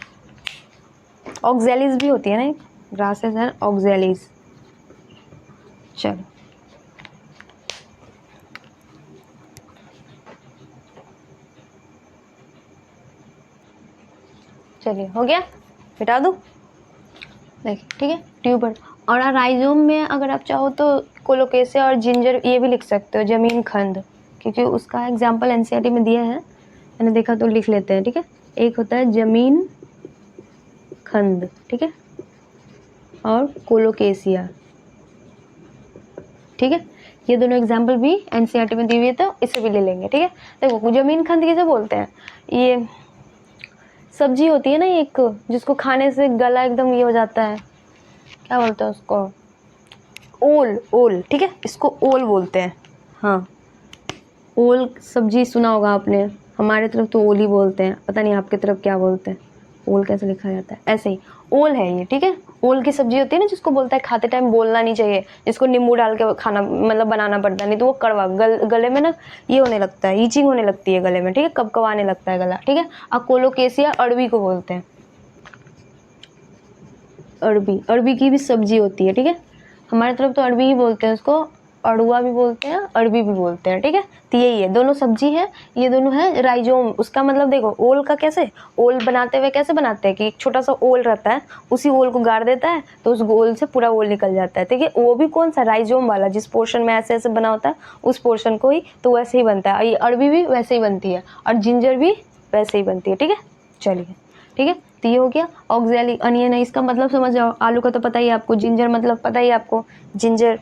ऑक्सैलिस भी होती है ना, ग्रासेस है ऑक्सैलिस। चलो चलिए, हो गया, मिटा दूँ, देखिए, ठीक है। ट्यूबर, और राइजोम में अगर आप चाहो तो कोलोकेसिया और जिंजर ये भी लिख सकते हो, जमीन खंड, क्योंकि उसका एग्जाम्पल एनसीईआरटी में दिया है, मैंने देखा तो लिख लेते हैं, ठीक है। एक होता है जमीन खंड, ठीक है, और कोलोकेसिया, ठीक है। ये दोनों एग्जाम्पल भी एनसीईआरटी में दी हुई है, तो इसे भी ले लेंगे, ठीक है। देखो जमीन खंड किसे बोलते हैं, ये सब्जी होती है ना एक, जिसको खाने से गला एकदम ये हो जाता है, क्या बोलते हैं उसको, ओल, ओल, ठीक है, इसको ओल बोलते हैं। हाँ, ओल सब्जी सुना होगा आपने, हमारे तरफ तो ओल ही बोलते हैं, पता नहीं आपकी तरफ क्या बोलते हैं, ओल कैसे लिखा जाता है, ऐसे ही ओल है ये, ठीक है। ओल की सब्जी होती है ना, जिसको बोलता है खाते टाइम बोलना नहीं चाहिए, जिसको नींबू डाल के खाना मतलब बनाना पड़ता है, नहीं तो वो कड़वा गले में ना ये होने लगता है, ईचिंग होने लगती है गले में, ठीक है, कब-कबाने लगता है गला, ठीक है। अब कोलोकेसिया अरबी को बोलते हैं, अरबी, अरबी की भी सब्जी होती है, ठीक है। हमारी तरफ तो अरबी ही बोलते हैं उसको, अड़ुआ भी बोलते हैं, अरबी भी बोलते हैं, ठीक है। तो यही है, दोनों सब्जी है, ये दोनों है राइजोम। उसका मतलब देखो, ओल का कैसे, ओल बनाते हुए कैसे बनाते हैं कि एक छोटा सा ओल रहता है, उसी ओल को गाड़ देता है तो उस ओल से पूरा ओल निकल जाता है, ठीक है। वो भी कौन सा, राइजोम वाला, जिस पोर्शन में ऐसे ऐसे बना होता है उस पोर्शन को ही, तो वैसे ही बनता है। ये अरबी भी वैसे ही बनती है, और जिंजर भी वैसे ही बनती है, ठीक है। चलिए, ठीक है, तो ये हो गया ऑक्सैली अनियन है, इसका मतलब समझ जाओ। आलू का तो पता ही है आपको, जिंजर मतलब पता ही आपको, जिंजर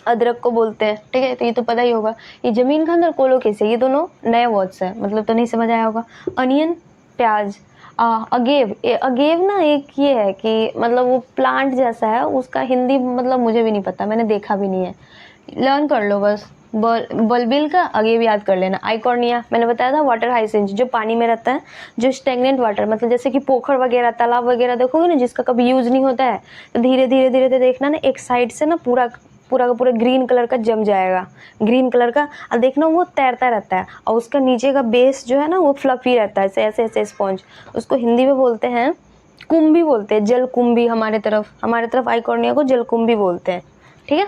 अदरक को बोलते हैं, ठीक है, तो ये तो पता ही होगा। ये जमीन खंड और कोलोकेसिया, ये दोनों नए वर्ड्स हैं, मतलब तो नहीं समझ आया होगा। अनियन प्याज, अगेव, अगेव ना एक ये है कि मतलब वो प्लांट जैसा है, उसका हिंदी मतलब मुझे भी नहीं पता, मैंने देखा भी नहीं है, लर्न कर लो बस। बल्बिल का अगेव याद कर लेना। आइकॉर्निया मैंने बताया था, वाटर हाइसिंथ, जो पानी में रहता है, जो स्टेगनेंट वाटर, मतलब जैसे कि पोखर वगैरह, तालाब वगैरह देखोगे ना, जिसका कभी यूज नहीं होता है, तो धीरे धीरे धीरे धीरे देखना ना, एक साइड से ना पूरा पूरा का पूरा ग्रीन कलर का जम जाएगा, ग्रीन कलर का, और देखना वो तैरता रहता है, और उसका नीचे का बेस जो है ना वो फ्लफी रहता है, ऐसे ऐसे ऐसे स्पॉन्ज। उसको हिंदी में बोलते हैं कुंभी, बोलते हैं जल कुंभी, हमारे तरफ आइकॉर्निया को जल कुंभी बोलते हैं, ठीक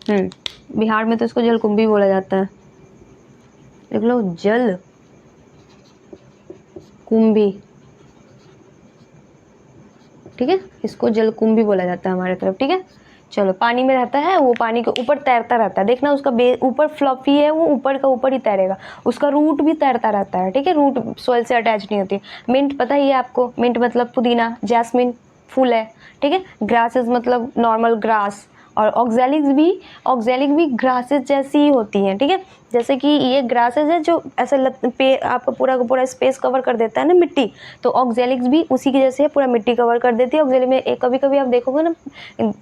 है। बिहार में तो इसको जल कुंभी बोला जाता है, देख लो, जल कुंभी, ठीक है, इसको जल कुंभी बोला जाता है हमारे तरफ, ठीक है। चलो, पानी में रहता है, वो पानी के ऊपर तैरता रहता है, देखना उसका ऊपर फ्लफी है, वो ऊपर का ऊपर ही तैरेगा, उसका रूट भी तैरता रहता है, ठीक है, रूट सॉइल से अटैच नहीं होती। मिंट पता ही है आपको, मिंट मतलब पुदीना, जैस्मिन फूल है, ठीक है। ग्रासेस मतलब नॉर्मल ग्रास, और ऑक्जेलिक भी ग्रासेस जैसी ही होती हैं, ठीक है। जैसे कि ये ग्रासेस है जो ऐसे पे आपका पूरा का पूरा स्पेस कवर कर देता है ना मिट्टी, तो ऑक्जेलिक्स भी उसी की जैसे है, पूरा मिट्टी कवर कर देती है। ऑक्जेलिक में कभी कभी आप देखोगे ना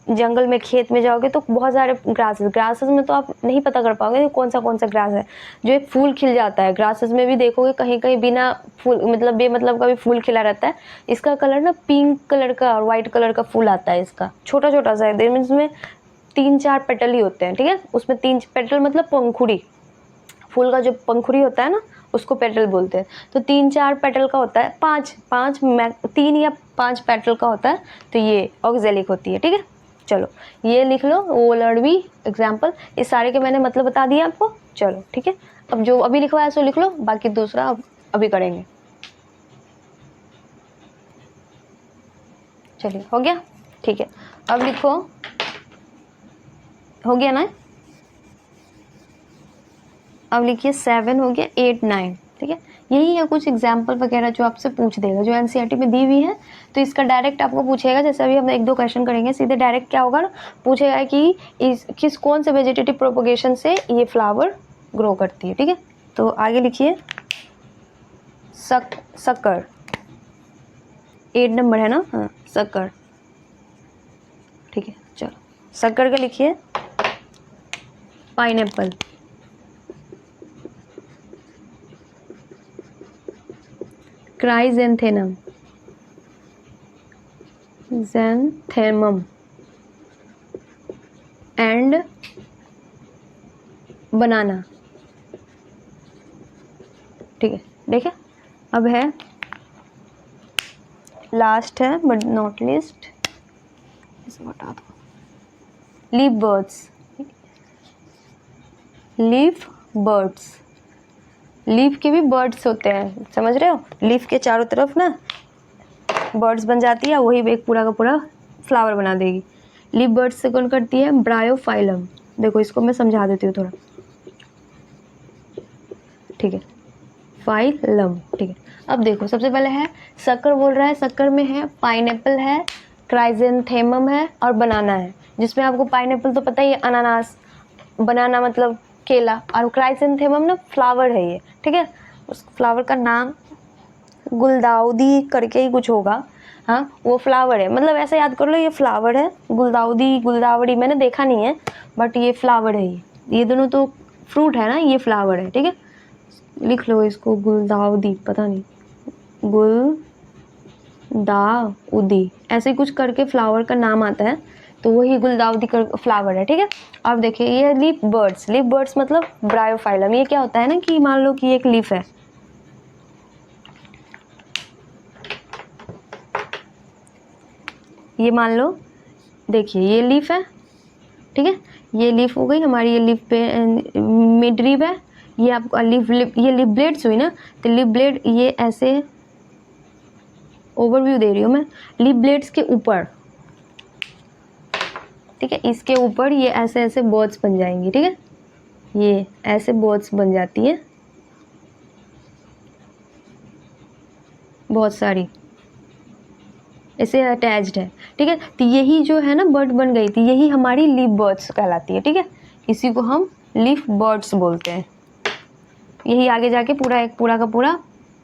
जंगल में, खेत में जाओगे तो बहुत सारे ग्रासेस में तो आप नहीं पता कर पाओगे कौन सा ग्रास है। जो एक फूल खिल जाता है ग्रासेस में भी देखोगे, कहीं कहीं बिना फूल मतलब बेमतलब का भी फूल खिला रहता है। इसका कलर ना पिंक कलर का और वाइट कलर का फूल आता है इसका, छोटा छोटा सा है, इसमें 3-4 पेटल ही होते हैं, ठीक है। उसमें 3 पेटल मतलब पंखुड़ी, फूल का जो पंखुड़ी होता है ना उसको पेटल बोलते हैं। तो 3-4 पेटल का होता है, 3 या 5 पेटल का होता है, तो ये ऑक्जेलिक होती है, ठीक है। चलो ये लिख लो, वो लड़वी एग्जाम्पल, इस सारे के मैंने मतलब बता दिया आपको। चलो ठीक है, अब जो अभी लिखवाया सो लिख लो, बाकी दूसरा अभी करेंगे। चलिए हो गया, ठीक है। अब लिखो, हो गया ना, अब लिखिए 7 हो गया, 8, 9, ठीक है। यही है कुछ एग्जाम्पल वगैरह जो आपसे पूछ देगा, जो एनसीईआरटी में दी हुई है। तो इसका डायरेक्ट आपको पूछेगा, जैसे अभी हम 1-2 क्वेश्चन करेंगे, सीधे डायरेक्ट क्या होगा ना, पूछेगा कि कौन से वेजिटेटिव प्रोपोगेशन से ये फ्लावर ग्रो करती है, ठीक है। तो आगे लिखिए शक्कर, 8 नंबर है ना, हाँ शक्कर, ठीक है। चलो शक्कर का लिखिए पाइनएप्पल, क्राइजेंथेनम, ज़ैंथेमम एंड बनाना, ठीक है। देखिए अब है लास्ट है बट नॉट लीस्ट, इसे बता दो, leaf birds, leaf birds, leaf के भी बर्ड्स होते हैं, समझ रहे हो। लीफ के चारों तरफ ना बर्ड्स बन जाती है, वही एक पूरा का पूरा फ्लावर बना देगी। लीफ बर्ड्स से कौन करती है, ब्रायोफाइलम। देखो इसको मैं समझा देती हूँ थोड़ा, ठीक है, फाइलम, ठीक है। अब देखो सबसे पहले है शक्कर, बोल रहा है शक्कर में है पाइनएप्पल है, क्राइजेंथेमम है और बनाना है। जिसमें आपको पाइनएप्पल तो पता ही है, अनानास, बनाना मतलब केला, और क्राइजेंथेमम ना फ्लावर है ये, ठीक है। उस फ्लावर का नाम गुलदाउदी करके ही कुछ होगा, हाँ वो फ्लावर है, मतलब ऐसे याद कर लो, ये फ्लावर है। गुलदाउदी गुलदावड़ी मैंने देखा नहीं है, बट ये फ्लावर है। ये दोनों तो फ्रूट है ना, ये फ्लावर है, ठीक है। लिख लो इसको गुलदाउदी, पता नहीं, गुलदाउदी ऐसे कुछ करके फ्लावर का नाम आता है, तो वही गुलदाउदी का फ्लावर है, ठीक है। अब देखिए ये लीफ बर्ड्स, लीफ बर्ड्स मतलब ब्रायोफाइलम। ये क्या होता है ना कि मान लो कि एक लीफ है, ये मान लो, देखिए ये लीफ है, ठीक है। ये लीफ हो गई हमारी, ये लीफ पे मिडरीव है, ये आपका ये लीफ ब्लेड्स हुई ना, तो लीफ ब्लेड ये ऐसे ओवरव्यू दे रही हूँ मैं, लीफ ब्लेड्स के ऊपर, ठीक है, इसके ऊपर ये ऐसे ऐसे बर्ड्स बन जाएंगी, ठीक है। ये ऐसे बर्ड्स बन जाती है बहुत सारी, ऐसे अटैच्ड है, ठीक है। तो यही जो है ना बर्ड बन गई थी, यही हमारी लीफ बर्ड्स कहलाती है, ठीक है। इसी को हम लीफ बर्ड्स बोलते हैं। यही आगे जाके पूरा का पूरा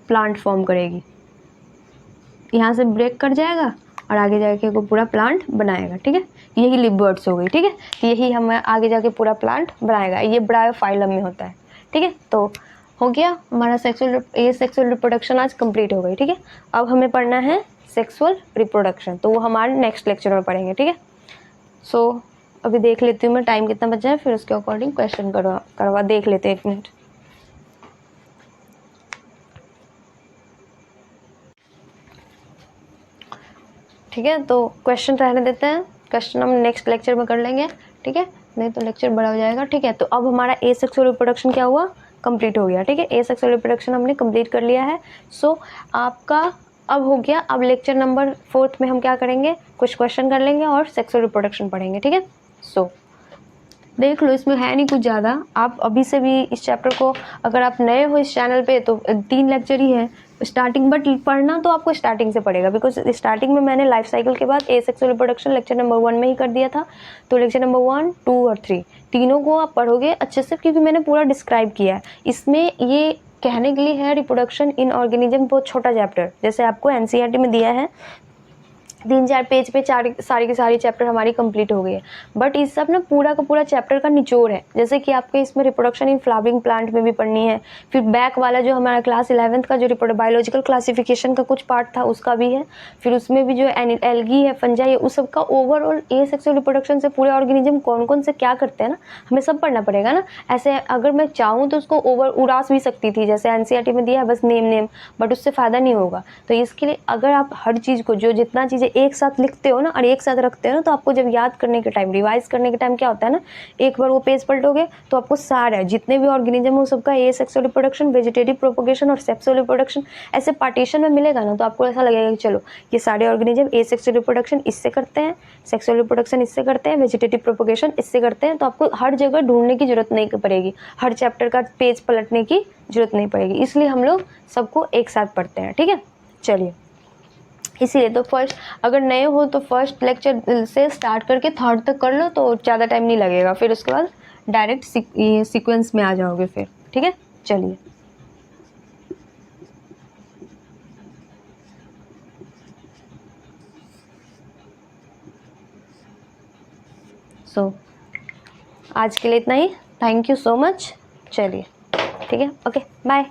प्लांट फॉर्म करेगी, यहाँ से ब्रेक कर जाएगा और आगे जाके को पूरा प्लांट बनाएगा, ठीक है। यही लीफ बर्ड्स हो गई, ठीक है। तो यही हमें आगे जाके पूरा प्लांट बनाएगा, ये ब्रायोफाइलम में होता है, ठीक है। तो हो गया हमारा सेक्सुअल रिप्रोडक्शन आज कंप्लीट हो गई, ठीक है। अब हमें पढ़ना है सेक्सुअल रिप्रोडक्शन, तो वो हमारे नेक्स्ट लेक्चर में पढ़ेंगे, ठीक है। सो अभी देख लेती हूँ मैं टाइम कितना बचा है, फिर उसके अकॉर्डिंग क्वेश्चन करवा देख लेते हैं, 1 मिनट। ठीक है, तो क्वेश्चन रहने देते हैं, क्वेश्चन हम नेक्स्ट लेक्चर में कर लेंगे, ठीक है, नहीं तो लेक्चर बड़ा हो जाएगा, ठीक है। तो अब हमारा ए सेक्सुअल रिप्रोडक्शन क्या हुआ, कंप्लीट हो गया, ठीक है। ए सेक्सुअल रिप्रोडक्शन हमने कंप्लीट कर लिया है। सो आपका अब हो गया, अब लेक्चर नंबर 4 में हम क्या करेंगे, कुछ क्वेश्चन कर लेंगे और सेक्सुअल रिप्रोडक्शन पढ़ेंगे, ठीक है। सो देख लो, इसमें है नहीं कुछ ज़्यादा, आप अभी से भी इस चैप्टर को, अगर आप नए हो इस चैनल पे तो 3 लेक्चर ही है, स्टार्टिंग, बट पढ़ना तो आपको स्टार्टिंग से पड़ेगा, बिकॉज स्टार्टिंग में मैंने लाइफ साइकिल के बाद एसेक्सुअल रिप्रोडक्शन लेक्चर नंबर 1 में ही कर दिया था। तो लेक्चर नंबर 1, 2 और 3 तीनों को आप पढ़ोगे अच्छे से, क्योंकि मैंने पूरा डिस्क्राइब किया है। इसमें ये कहने के लिए है रिप्रोडक्शन इन ऑर्गेनिज्म बहुत छोटा चैप्टर, जैसे आपको एनसीईआरटी में दिया है 3-4 पेज पे सारी की सारी चैप्टर हमारी कंप्लीट हो गई है। बट इस सब ना पूरा का पूरा चैप्टर का निचोड़ है, जैसे कि आपके इसमें रिप्रोडक्शन इन फ्लावरिंग प्लांट में भी पढ़नी है। फिर बैक वाला जो हमारा क्लास 11th का जो बायोलॉजिकल क्लासिफिकेशन का कुछ पार्ट था उसका भी है। फिर उसमें भी जो एल्गी है, फंजाई है, उस सब का ओवरऑल एसेक्सुअल रिप्रोडक्शन से पूरे ऑर्गेनिज्म कौन कौन से क्या करते हैं ना, हमें सब पढ़ना पड़ेगा ना। ऐसे अगर मैं चाहूँ तो उसको ओवर उड़ास भी सकती थी, जैसे एनसीईआरटी में दिया है बस नेम, बट उससे फ़ायदा नहीं होगा। तो इसके लिए अगर आप हर चीज़ को जो जितना चीज़ें एक साथ लिखते हो ना और एक साथ रखते हो ना, तो आपको जब याद करने के टाइम, रिवाइज करने के टाइम क्या होता है ना, एक बार वो पेज पलटोगे तो आपको सारा जितने भी ऑर्गेनिज्म हो सबका एसेक्सुअल रिप्रोडक्शन, वेजिटेटिव प्रोपोगेशन और सेक्सुअल रिप्रोडक्शन ऐसे पार्टीशन में मिलेगा ना, तो आपको ऐसा लगेगा कि चलो ये सारे ऑर्गेनिज्म एसेक्सुअल रिप्रोडक्शन इससे करते हैं, सेक्सुअल रिप्रोडक्शन इससे करते हैं, वेजिटेटिव प्रोपोगेशन इससे करते हैं। तो आपको हर जगह ढूंढने की जरूरत नहीं पड़ेगी, हर चैप्टर का पेज पलटने की जरूरत नहीं पड़ेगी, इसलिए हम लोग सबको एक साथ पढ़ते हैं। ठीक है, चलिए। इसीलिए तो फर्स्ट, अगर नए हो तो फर्स्ट लेक्चर से स्टार्ट करके थर्ड तक कर लो तो ज़्यादा टाइम नहीं लगेगा, फिर उसके बाद डायरेक्ट सीक्वेंस में आ जाओगे फिर। ठीक है, चलिए। सो आज के लिए इतना ही, थैंक यू सो मच। चलिए, ठीक है, ओके, बाय।